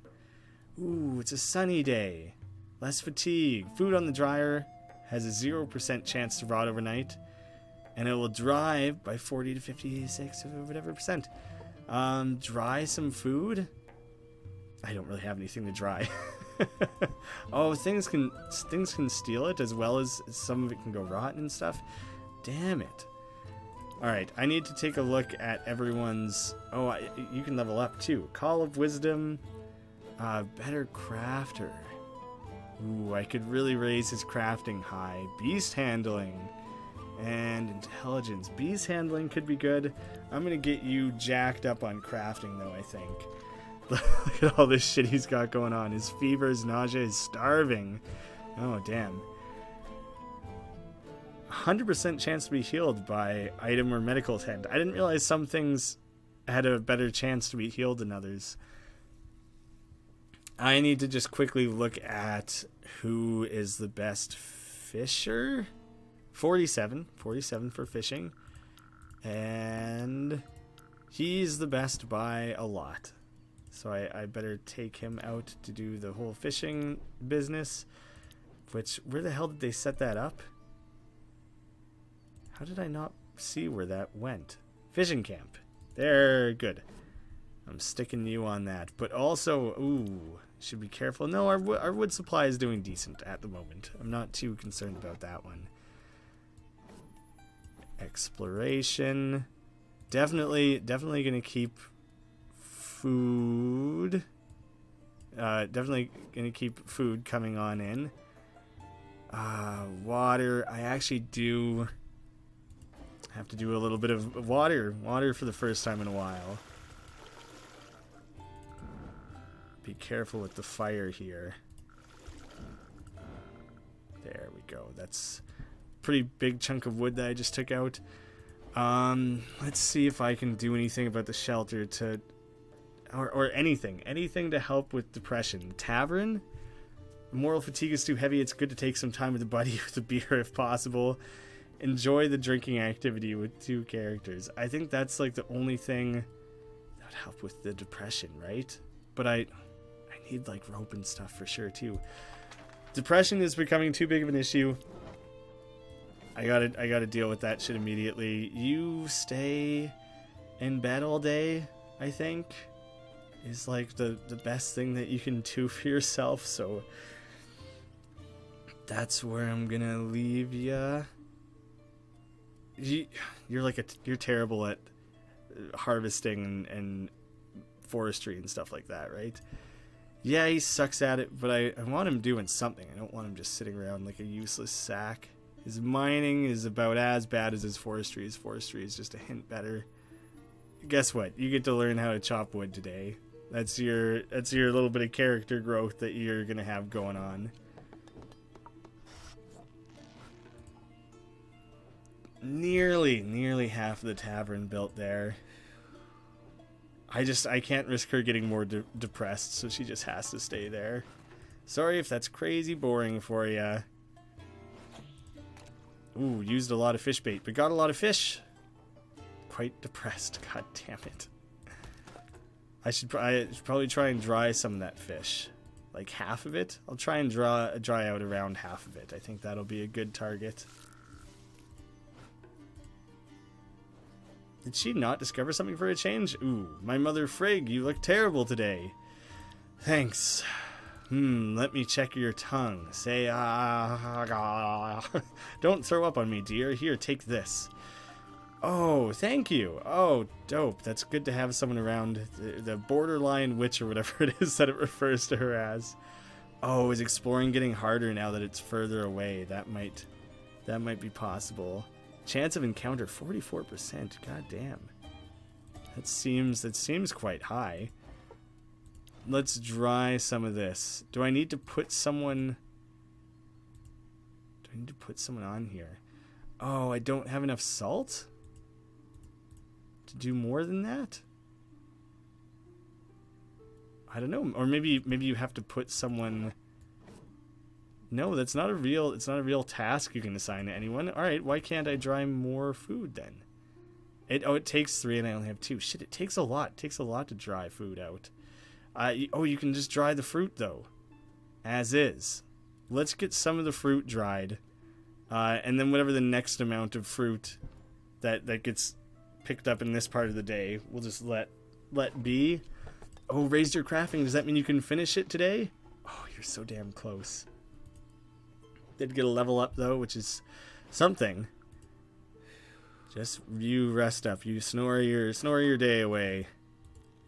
Ooh, it's a sunny day. Less fatigue. Food on the dryer has a 0% chance to rot overnight. And it will dry by 40 to 56 or whatever percent. Dry some food? I don't really have anything to dry. Oh, things can steal it, as well as some of it can go rotten and stuff. Damn it. Alright, I need to take a look at everyone's... Oh, you can level up too. Call of Wisdom. Better Crafter. Ooh, I could really raise his crafting high. Beast Handling. And Intelligence. Beast Handling could be good. I'm going to get you jacked up on crafting, though, I think. Look at all this shit he's got going on. His fever, his nausea, his starving. Oh, damn. 100% chance to be healed by item or medical tent. I didn't realize some things had a better chance to be healed than others. I need to just quickly look at who is the best fisher. 47 for fishing. And he's the best by a lot. So I better take him out to do the whole fishing business. Which, where the hell did they set that up? How did I not see where that went? Fishing camp. They're good. I'm sticking you on that. But also, ooh, should be careful. No, our wood supply is doing decent at the moment. I'm not too concerned about that one. Exploration. Definitely going to keep food. Definitely going to keep food coming on in. Water. I actually do have to do a little bit of water for the first time in a while. Be careful with the fire here. There we go. That's a pretty big chunk of wood that I just took out. Let's see if I can do anything about the shelter to, or anything to help with depression. Tavern. Moral fatigue is too heavy. It's good to take some time with a buddy with a beer if possible. Enjoy the drinking activity with 2 characters. I think that's like the only thing that would help with the depression, right? But I need like rope and stuff for sure too. Depression is becoming too big of an issue. I gotta deal with that shit immediately. You stay in bed all day, I think, is like the best thing that you can do for yourself. So that's where I'm gonna leave ya. You're terrible at harvesting and forestry and stuff like that, right? Yeah, he sucks at it, but I want him doing something. I don't want him just sitting around like a useless sack. His mining is about as bad as his forestry. His forestry is just a hint better. Guess what? You get to learn how to chop wood today. That's your little bit of character growth that you're gonna have going on. Nearly half of the tavern built there. I can't risk her getting more depressed, so she just has to stay there. Sorry if that's crazy boring for ya. Ooh, used a lot of fish bait, but got a lot of fish. Quite depressed, god damn it. I should probably try and dry some of that fish. Like half of it. I'll try and dry out around half of it. I think that'll be a good target. Did she not discover something for a change? Ooh, my mother Frigg, you look terrible today. Thanks. Let me check your tongue. Say, Don't throw up on me, dear. Here, take this. Oh, thank you. Oh, dope. That's good to have someone around. The borderline witch or whatever it is that it refers to her as. Oh, is exploring getting harder now that it's further away? That might be possible. Chance of encounter 44%. God damn. That seems quite high. Let's dry some of this. Do I need to put someone on here? Oh, I don't have enough salt to do more than that? I don't know. Or maybe you have to put someone. No, it's not a real task you can assign to anyone. All right, why can't I dry more food then? It takes 3 and I only have 2. Shit, it takes a lot. It takes a lot to dry food out. You can just dry the fruit though, as is. Let's get some of the fruit dried, and then whatever the next amount of fruit that gets picked up in this part of the day, we'll just let be. Oh, raised your crafting. Does that mean you can finish it today? Oh, you're so damn close. Did get a level up though, which is something. Just you rest up. You snore your day away.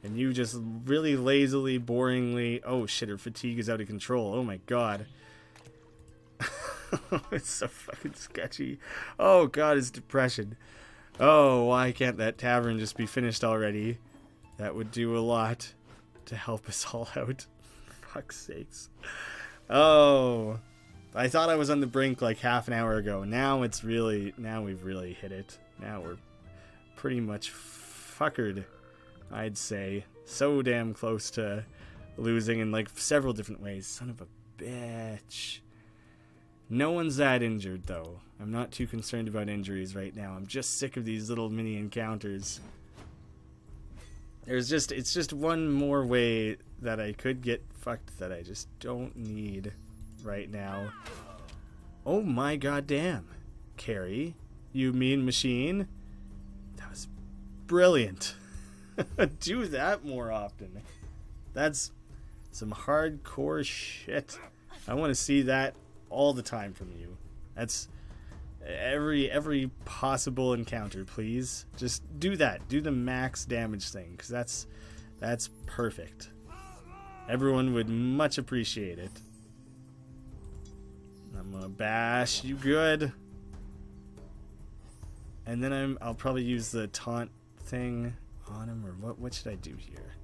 And you just really lazily, boringly... Oh shit, her fatigue is out of control. Oh my god. It's so fucking sketchy. Oh god, it's depression. Oh, why can't that tavern just be finished already? That would do a lot to help us all out. For fuck's sakes. Oh... I thought I was on the brink like half an hour ago. Now we've really hit it. Now we're pretty much fuckered, I'd say. So damn close to losing in like several different ways. Son of a bitch. No one's that injured though. I'm not too concerned about injuries right now. I'm just sick of these little mini encounters. It's just one more way that I could get fucked that I just don't need right now. Oh my goddamn. Carrie, you mean machine? That was brilliant. Do that more often. That's some hardcore shit. I want to see that all the time from you. That's every possible encounter, please. Just do that. Do the max damage thing, because that's perfect. Everyone would much appreciate it. I'm gonna bash you good. And then I'll probably use the taunt thing on him, or what should I do here?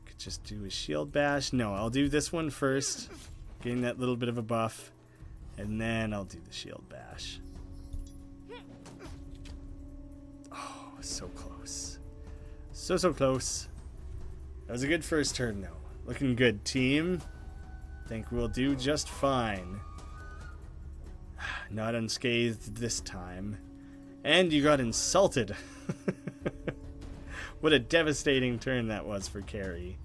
Could just do a shield bash. No, I'll do this one first, getting that little bit of a buff, and then I'll do the shield bash. Oh, so close. So close. That was a good first turn though. Looking good, team. Think we'll do just fine. Not unscathed this time. And you got insulted. What a devastating turn that was for Carrie.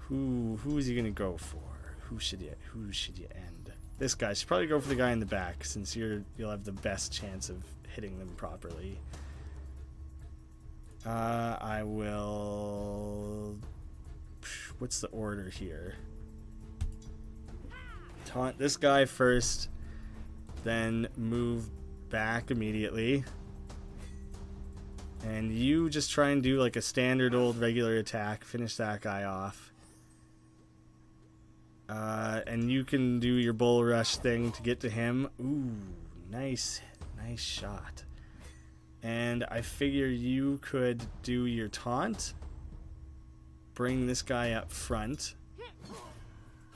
Who is he gonna go for? Who should you end? This guy. Should probably go for the guy in the back, since you'll have the best chance of hitting them properly. I will... What's the order here? Taunt this guy first, then move back immediately. And you just try and do like a standard old regular attack, finish that guy off. And you can do your bull rush thing to get to him. Ooh, nice shot. And I figure you could do your taunt. Bring this guy up front.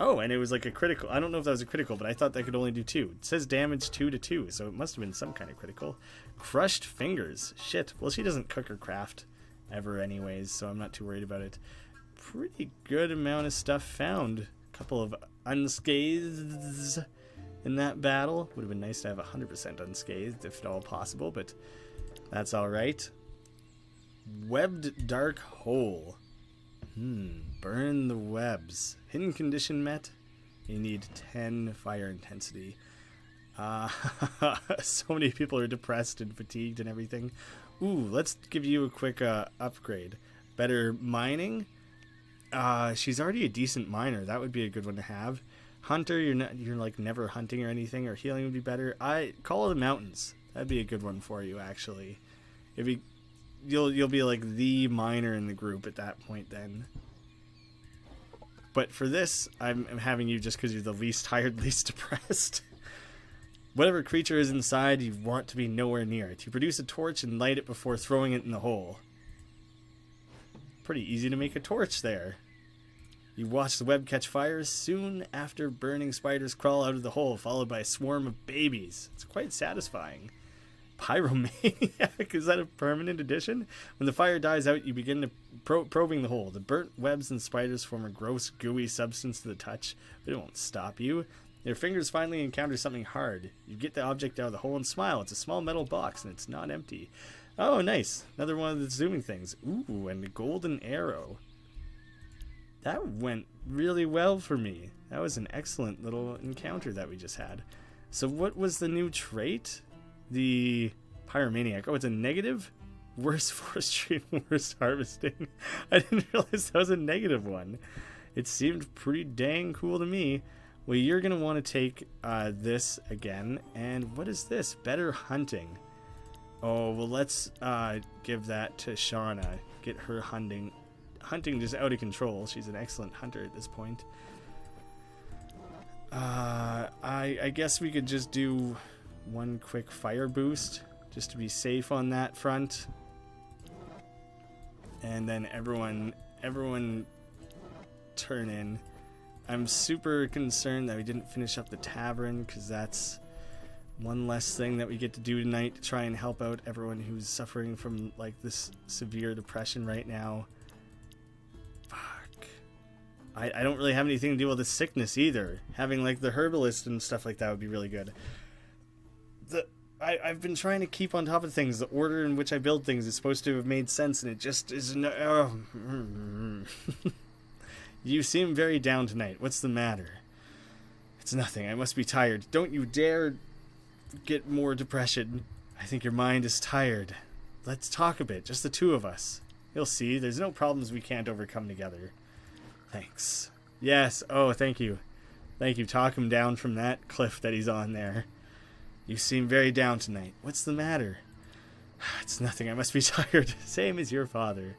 Oh, and it was like a critical. I don't know if that was a critical, but I thought that could only do 2. It says damage 2 to 2, so it must have been some kind of critical. Crushed fingers. Shit. Well, she doesn't cook or craft ever anyways, so I'm not too worried about it. Pretty good amount of stuff found. A couple of unscathed in that battle. Would have been nice to have 100% unscathed if at all possible, but that's alright. Webbed dark hole. Burn the webs. Hidden condition met. You need 10 fire intensity. So many people are depressed and fatigued and everything. Ooh, let's give you a quick upgrade. Better mining. She's already a decent miner. That would be a good one to have. Hunter, you're like never hunting or anything, or healing would be better. Call of the mountains. That'd be a good one for you, actually. You'll be like the miner in the group at that point then. But for this, I'm having you just because you're the least tired, least depressed. Whatever creature is inside, you want to be nowhere near it. You produce a torch and light it before throwing it in the hole. Pretty easy to make a torch there. You watch the web catch fire. Soon after, burning spiders crawl out of the hole, followed by a swarm of babies. It's quite satisfying. Pyromaniac, is that a permanent addition? When the fire dies out, you begin to probing the hole. The burnt webs and spiders form a gross, gooey substance to the touch, but it won't stop you. Your fingers finally encounter something hard. You get the object out of the hole and smile. It's a small metal box, and it's not empty. Oh, nice. Another one of the zooming things. Ooh, and a golden arrow. That went really well for me. That was an excellent little encounter that we just had. So what was the new trait? The pyromaniac. Oh, it's a negative? Worse forestry and worse harvesting. I didn't realize that was a negative one. It seemed pretty dang cool to me. Well, you're going to want to take this again. And what is this? Better hunting. Oh, well, let's give that to Shanaw. Get her hunting just out of control. She's an excellent hunter at this point. I guess we could just do one quick fire boost just to be safe on that front. And then everyone turn in. I'm super concerned that we didn't finish up the tavern, because that's one less thing that we get to do tonight to try and help out everyone who's suffering from like this severe depression right now. Fuck. I don't really have anything to deal with the sickness either. Having like the herbalist and stuff like that would be really good. I've been trying to keep on top of things. The order in which I build things is supposed to have made sense, and it just isn't. You seem very down tonight. What's the matter? It's nothing. I must be tired. Don't you dare get more depression. I think your mind is tired. Let's talk a bit, just the two of us. You'll see, there's no problems we can't overcome together. Thanks. Yes, oh, thank you. Thank you. Talk him down from that cliff that he's on there. You seem very down tonight. What's the matter? It's nothing. I must be tired. Same as your father.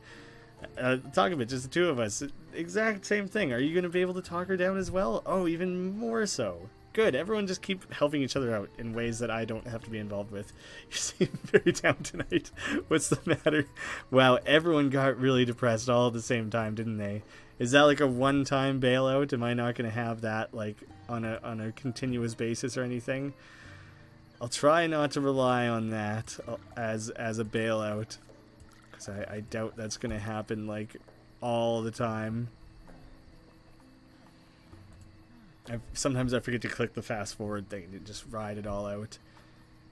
Talk a bit, just the two of us. Exact same thing. Are you going to be able to talk her down as well? Oh, even more so. Good. Everyone just keep helping each other out in ways that I don't have to be involved with. You seem very down tonight. What's the matter? Wow, everyone got really depressed all at the same time, didn't they? Is that like a one-time bailout? Am I not going to have that like on a continuous basis or anything? I'll try not to rely on that as a bailout, because I doubt that's going to happen like all the time. Sometimes I forget to click the fast forward thing to just ride it all out.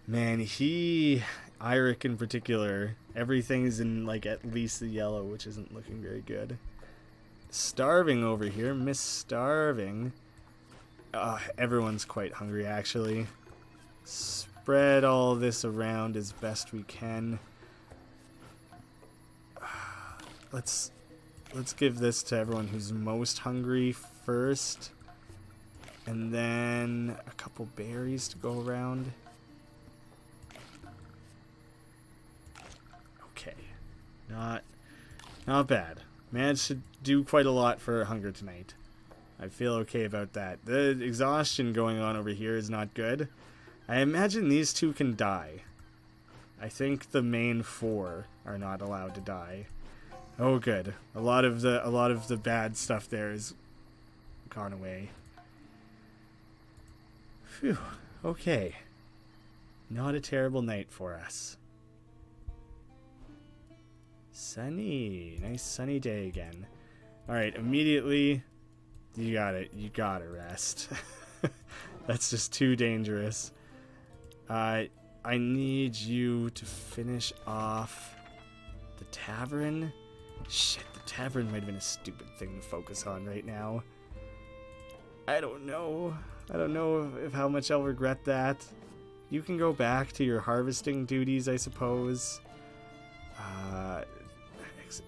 Man, Eirik in particular, everything's in like at least the yellow, which isn't looking very good. Starving over here, Miss Starving. Everyone's quite hungry actually. Spread all this around as best we can. Let's give this to everyone who's most hungry first. And then a couple berries to go around. Okay. Not bad. Managed to do quite a lot for hunger tonight. I feel okay about that. The exhaustion going on over here is not good. I imagine these two can die. I think the main four are not allowed to die. Oh, good. A lot of the bad stuff there is gone away. Phew. Okay. Not a terrible night for us. Sunny. Nice sunny day again. Alright, immediately. You got it. You gotta rest. That's just too dangerous. I need you to finish off The tavern? Shit, the tavern might have been a stupid thing to focus on right now. I don't know. I don't know if how much I'll regret that. You can go back to your harvesting duties, I suppose.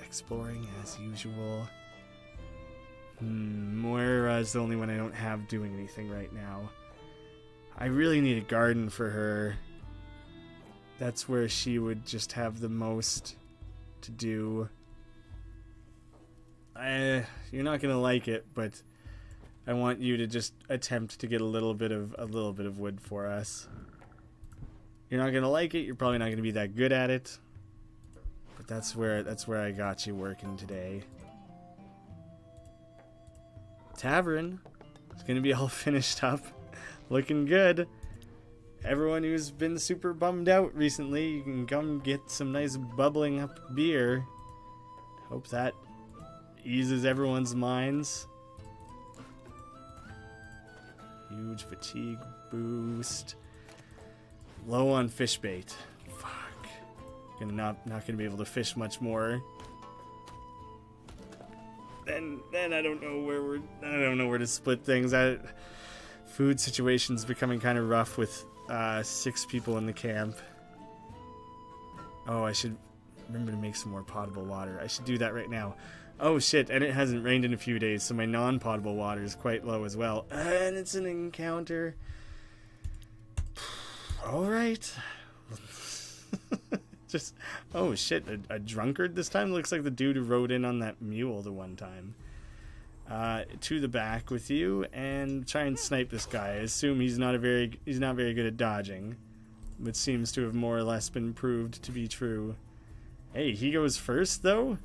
Exploring as usual. Moira's the only one I don't have doing anything right now. I really need a garden for her. That's where she would just have the most to do. You're not gonna like it, but I want you to just attempt to get a little bit of wood for us. You're not gonna like it. You're probably not gonna be that good at it. But that's where I got you working today. Tavern is gonna be all finished up, looking good. Everyone who's been super bummed out recently, you can come get some nice bubbling up beer. Hope that eases everyone's minds. Huge fatigue boost. Low on fish bait. Fuck. Not gonna be able to fish much more. Then I don't know where to split things. Food situation's becoming kind of rough with 6 people in the camp. Oh, I should remember to make some more potable water. I should do that right now. Oh shit, and it hasn't rained in a few days, so my non-potable water is quite low as well. And it's an encounter. Alright. Just, oh shit, a drunkard this time? Looks like the dude who rode in on that mule the one time. To the back with you, and try and snipe this guy. I assume he's not very good at dodging, which seems to have more or less been proved to be true. Hey, he goes first, though?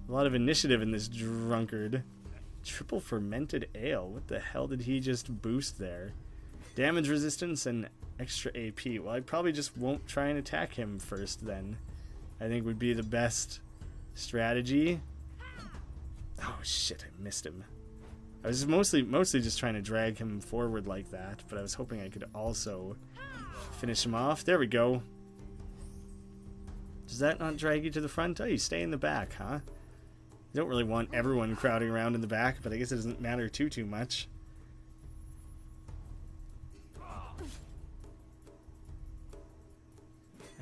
A lot of initiative in this drunkard. Triple fermented ale. What the hell did he just boost there? Damage resistance and extra AP. Well, I probably just won't try and attack him first then. I think would be the best strategy. Oh shit, I missed him. I was mostly just trying to drag him forward like that, but I was hoping I could also finish him off. There we go. Does that not drag you to the front? Oh, you stay in the back, huh? You don't really want everyone crowding around in the back, but I guess it doesn't matter too much.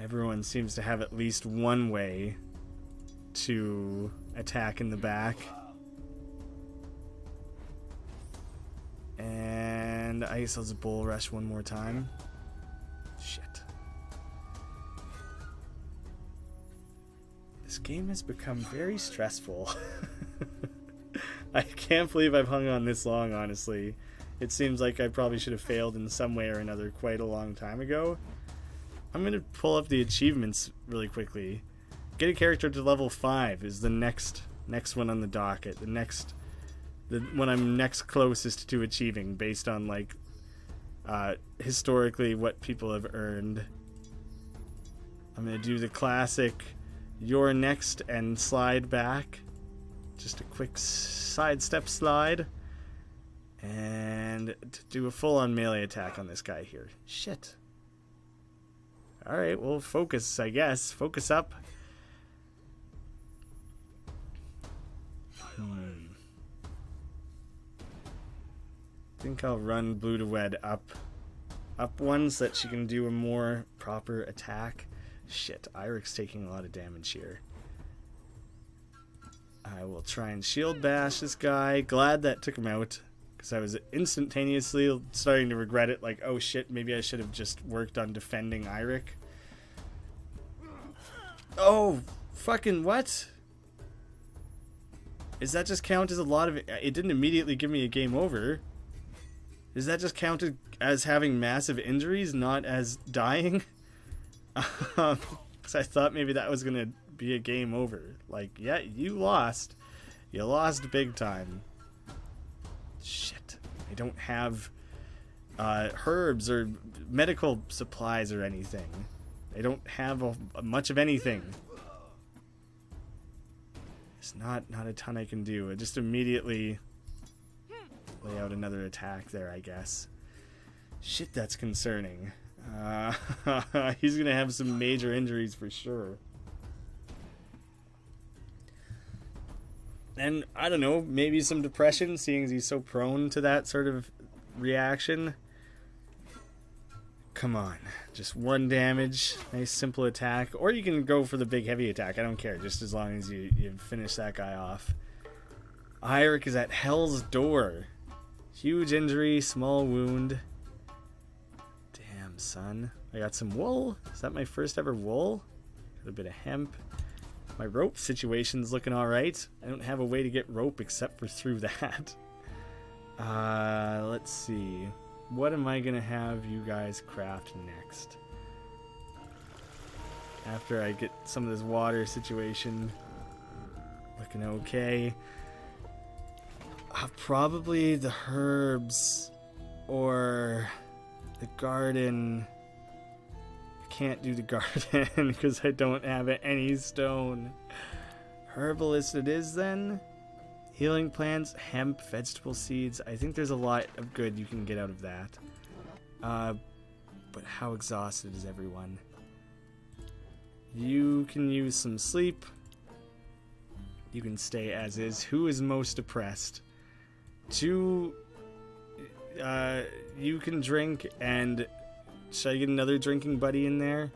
Everyone seems to have at least one way to attack in the back. And I guess I'll just bull rush one more time. Shit. This game has become very stressful. I can't believe I've hung on this long, honestly. It seems like I probably should have failed in some way or another quite a long time ago. I'm going to pull up the achievements really quickly. Get a character to level 5 is the next one on the docket. The one I'm next closest to achieving based on, like, historically what people have earned. I'm going to do the classic you're next and slide back. Just a quick sidestep slide. And to do a full-on melee attack on this guy here. Shit. Alright, well, focus, I guess. Focus up. I think I'll run Blue to Wed up one so that she can do a more proper attack. Shit, Irik's taking a lot of damage here. I will try and shield bash this guy. Glad that took him out, because I was instantaneously starting to regret it. Like, oh shit, maybe I should have just worked on defending Irik. Oh, fucking what? Does that just count as a lot of... It didn't immediately give me a game over. Does that just count as having massive injuries, not as dying? Because I thought maybe that was going to be a game over. Like, yeah, you lost. You lost big time. Shit. I don't have herbs or medical supplies or anything. I don't have much of anything. It's not a ton I can do. I just immediately lay out another attack there, I guess. Shit, that's concerning. He's gonna have some major injuries for sure. And I don't know, maybe some depression, seeing as he's so prone to that sort of reaction. Come on, just 1 damage, nice simple attack. Or you can go for the big heavy attack, I don't care, just as long as you finish that guy off. Eirik is at Hell's Door. Huge injury, small wound. Damn, son. I got some wool. Is that my first ever wool? Got a bit of hemp. My rope situation's looking alright. I don't have a way to get rope except for through that. Let's see. What am I gonna have you guys craft next? After I get some of this water situation looking okay. Probably the herbs or the garden. I can't do the garden because I don't have any stone. Herbalist it is then. Healing plants, hemp, vegetable seeds. I think there's a lot of good you can get out of that. But how exhausted is everyone? You can use some sleep. You can stay as is. Who is most depressed? You can drink, and should I get another drinking buddy in there?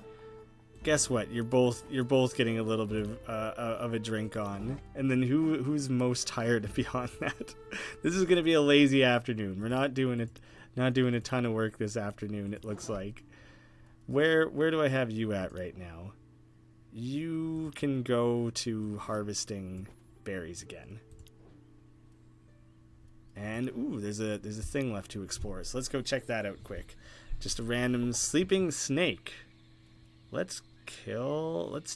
Guess what? You're both getting a little bit of a drink on, and then who's most tired beyond that? This is gonna be a lazy afternoon. We're not doing a ton of work this afternoon. It looks like. Where do I have you at right now? You can go to harvesting berries again. And ooh, there's a thing left to explore. So let's go check that out quick. Just a random sleeping snake. Let's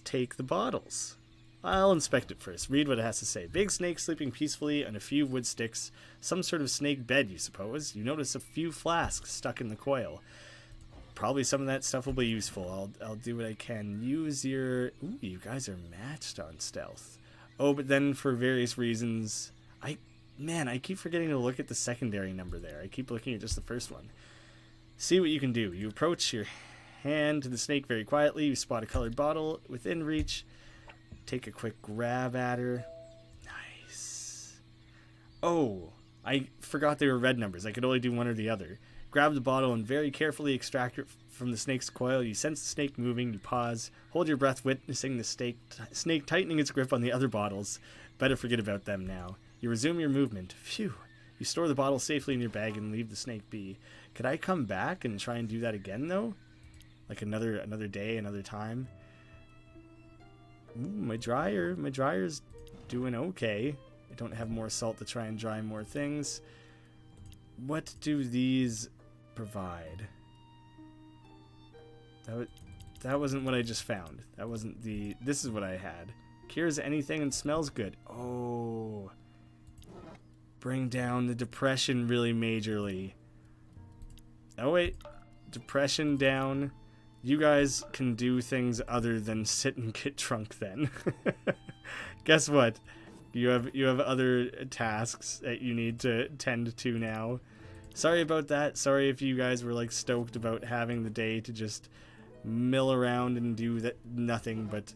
take the bottles. I'll inspect it first. Read what it has to say. Big snake sleeping peacefully on a few wood sticks. Some sort of snake bed, you suppose. You notice a few flasks stuck in the coil. Probably some of that stuff will be useful. I'll do what I can. Use your... Ooh, you guys are matched on stealth. Oh, but then for various reasons... I keep forgetting to look at the secondary number there. I keep looking at just the first one. See what you can do. You approach your hand to the snake very quietly. You spot a colored bottle within reach. Take a quick grab at her. Nice. Oh, I forgot they were red numbers. I could only do one or the other. Grab the bottle and very carefully extract it from the snake's coil. You sense the snake moving. You pause. Hold your breath, witnessing the snake tightening its grip on the other bottles. Better forget about them now. You resume your movement. Phew. You store the bottle safely in your bag and leave the snake be. Could I come back and try and do that again, though? Like another day, another time? Ooh, my dryer's doing okay. I don't have more salt to try and dry more things. What do these provide? That wasn't what I just found. That wasn't the... This is what I had. Cures anything and smells good. Oh... Bring down the depression really majorly. Oh wait, depression down. You guys can do things other than sit and get drunk then. Guess what? You have other tasks that you need to tend to now. Sorry about that. Sorry if you guys were like stoked about having the day to just mill around and do that nothing, but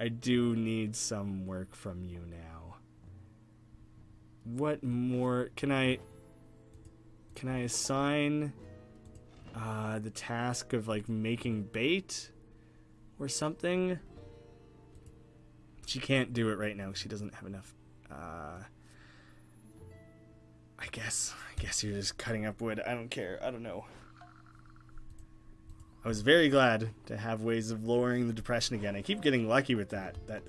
I do need some work from you now. What more can I assign the task of like making bait or something? She can't do it right now. She doesn't have enough. I guess you're just cutting up wood. I don't care. I don't know. I was very glad to have ways of lowering the depression again. I keep getting lucky with that. That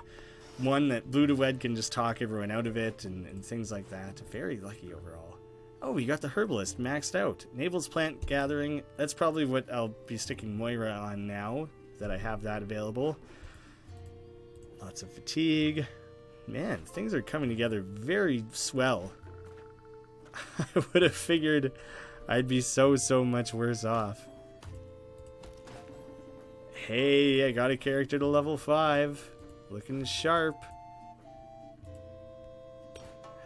one that Blue to Wed can just talk everyone out of it and things like that. Very lucky overall. Oh, we got the herbalist maxed out. Enables plant gathering. That's probably what I'll be sticking Moira on now that I have that available. Lots of fatigue. Man, things are coming together very swell. I would have figured I'd be so much worse off. Hey, I got a character to level 5. Looking sharp.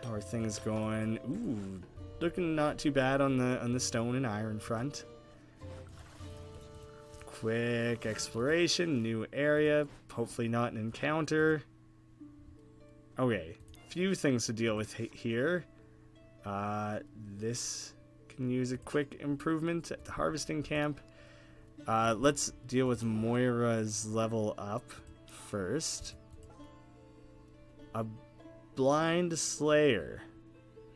How are things going? Ooh, looking not too bad on the stone and iron front. Quick exploration, new area. Hopefully not an encounter. Okay, few things to deal with here. This can use a quick improvement at the harvesting camp. Let's deal with Moira's level up first. A blind slayer.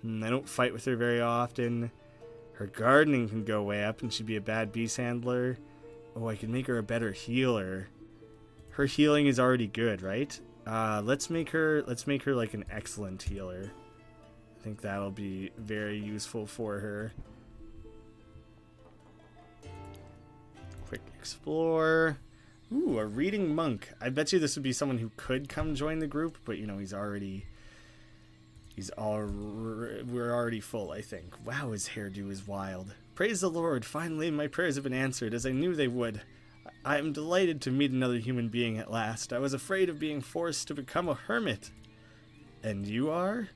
I don't fight with her very often. Her gardening can go way up and she'd be a bad beast handler. Oh, I can make her a better healer. Her healing is already good, right? Let's make her like an excellent healer. I think that'll be very useful for her. Quick explore. Ooh, a reading monk. I bet you this would be someone who could come join the group, but you know, we're already full, I think. Wow, his hairdo is wild. Praise the Lord, finally my prayers have been answered, as I knew they would. I am delighted to meet another human being at last. I was afraid of being forced to become a hermit. And you are?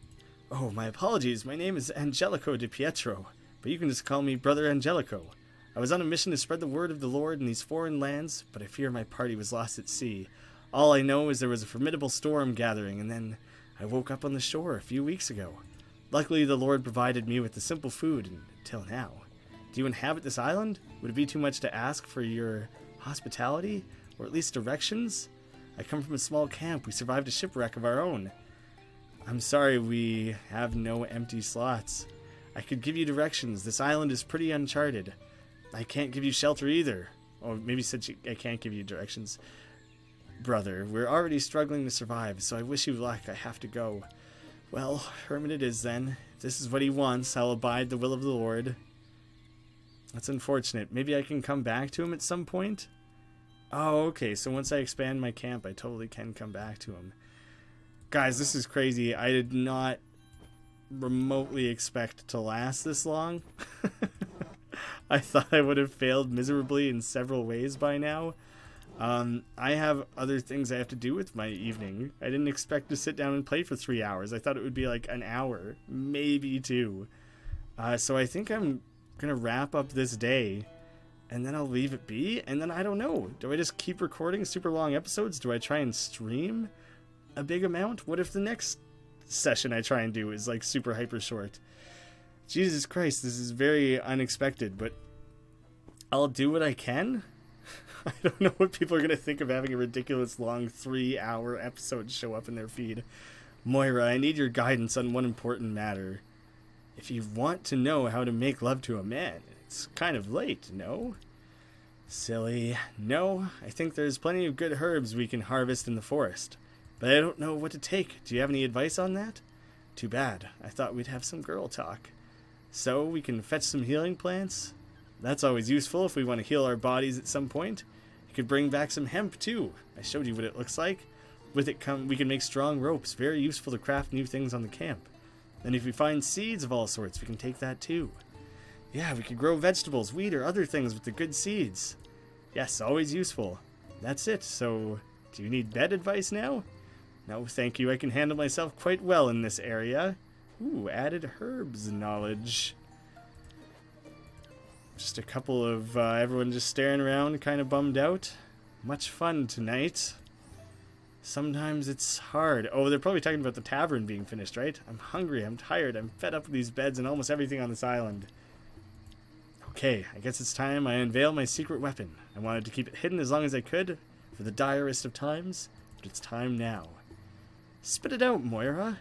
Oh, my apologies. My name is Angelico di Pietro, but you can just call me Brother Angelico. I was on a mission to spread the word of the Lord in these foreign lands, but I fear my party was lost at sea. All I know is there was a formidable storm gathering, and then I woke up on the shore a few weeks ago. Luckily, the Lord provided me with the simple food until now. Do you inhabit this island? Would it be too much to ask for your hospitality, or at least directions? I come from a small camp. We survived a shipwreck of our own. I'm sorry we have no empty slots. I could give you directions. This island is pretty uncharted. I can't give you shelter either. Or maybe said I can't give you directions. Brother, we're already struggling to survive, so I wish you luck. I have to go. Well, hermit it is then. If this is what he wants, I'll abide the will of the Lord. That's unfortunate. Maybe I can come back to him at some point? Oh, okay. So once I expand my camp, I totally can come back to him. Guys, this is crazy. I did not remotely expect to last this long. I thought I would have failed miserably in several ways by now. I have other things I have to do with my evening. I didn't expect to sit down and play for 3 hours. I thought it would be like an hour, maybe 2. So I think I'm gonna wrap up this day, and then I'll leave it be, and then I don't know. Do I just keep recording super long episodes? Do I try and stream a big amount? What if the next session I try and do is like super hyper short? Jesus Christ, this is very unexpected, but I'll do what I can. I don't know what people are going to think of having a ridiculous long 3-hour episode show up in their feed. Moira, I need your guidance on one important matter. If you want to know how to make love to a man, it's kind of late, no? Silly. No, I think there's plenty of good herbs we can harvest in the forest. But I don't know what to take. Do you have any advice on that? Too bad. I thought we'd have some girl talk. So, we can fetch some healing plants? That's always useful if we want to heal our bodies at some point. You could bring back some hemp, too. I showed you what it looks like. With it we can make strong ropes, very useful to craft new things on the camp. And if we find seeds of all sorts, we can take that, too. Yeah, we could grow vegetables, wheat, or other things with the good seeds. Yes, always useful. That's it. So, do you need bed advice now? No, thank you. I can handle myself quite well in this area. Ooh, added herbs knowledge. Just a couple of everyone just staring around, kind of bummed out. Much fun tonight. Sometimes it's hard. Oh, they're probably talking about the tavern being finished, right? I'm hungry, I'm tired, I'm fed up with these beds and almost everything on this island. Okay, I guess it's time I unveil my secret weapon. I wanted to keep it hidden as long as I could for the direst of times, but it's time now. Spit it out, Moira.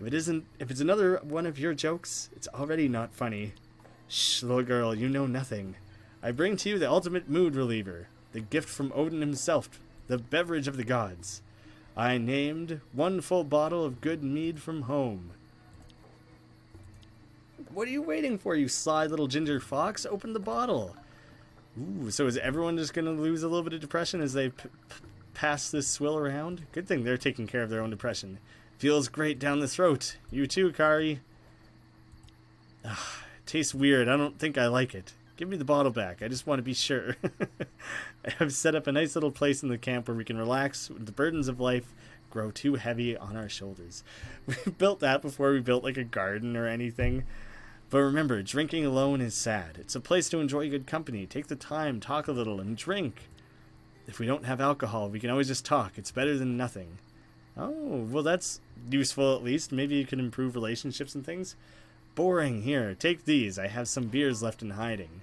If it's another one of your jokes, it's already not funny. Shh, little girl, you know nothing. I bring to you the ultimate mood reliever, the gift from Odin himself, the beverage of the gods. I named one full bottle of good mead from home. What are you waiting for, you sly little ginger fox? Open the bottle. Ooh, so is everyone just going to lose a little bit of depression as they pass this swill around? Good thing they're taking care of their own depression. Feels great down the throat. You too, Kari. Ugh, it tastes weird. I don't think I like it. Give me the bottle back. I just want to be sure. I have set up a nice little place in the camp where we can relax when the burdens of life grow too heavy on our shoulders. We built that before we built like a garden or anything. But remember, drinking alone is sad. It's a place to enjoy good company. Take the time, talk a little, and drink. If we don't have alcohol, we can always just talk. It's better than nothing. Oh, well, that's useful at least. Maybe you can improve relationships and things. Boring. Here, take these. I have some beers left in hiding.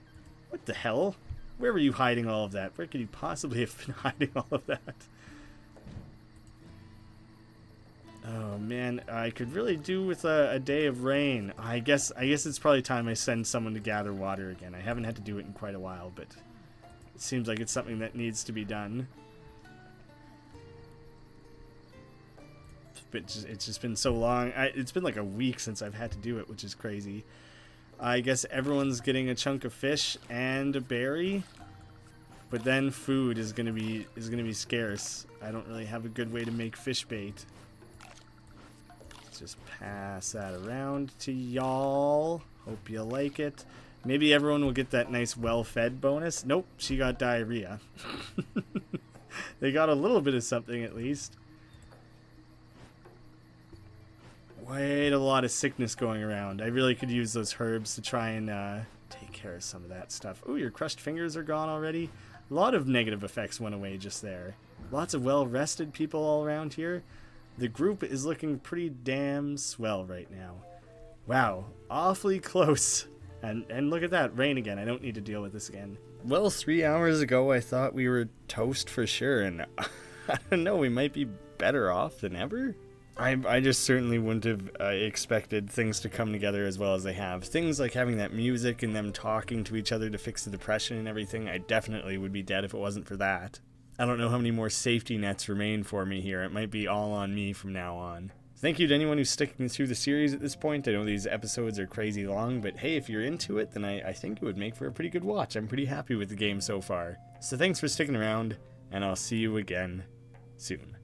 What the hell? Where were you hiding all of that? Where could you possibly have been hiding all of that? Oh man, I could really do with a day of rain. I guess it's probably time I send someone to gather water again. I haven't had to do it in quite a while, but it seems like it's something that needs to be done. But it's just been so long. It's been like a week since I've had to do it, which is crazy. I guess everyone's getting a chunk of fish and a berry, but then food is gonna be scarce. I don't really have a good way to make fish bait. Let's just pass that around to y'all. Hope you like it. Maybe everyone will get that nice well-fed bonus. Nope, she got diarrhea. They got a little bit of something at least. Quite a lot of sickness going around. I really could use those herbs to try and take care of some of that stuff. Ooh, your crushed fingers are gone already. A lot of negative effects went away just there. Lots of well-rested people all around here. The group is looking pretty damn swell right now. Wow, awfully close. And look at that, rain again. I don't need to deal with this again. Well, 3 hours ago I thought we were toast for sure, and I don't know, we might be better off than ever. I just certainly wouldn't have expected things to come together as well as they have. Things like having that music and them talking to each other to fix the depression and everything, I definitely would be dead if it wasn't for that. I don't know how many more safety nets remain for me here. It might be all on me from now on. Thank you to anyone who's sticking through the series at this point. I know these episodes are crazy long, but hey, if you're into it, then I think it would make for a pretty good watch. I'm pretty happy with the game so far. So thanks for sticking around, and I'll see you again soon.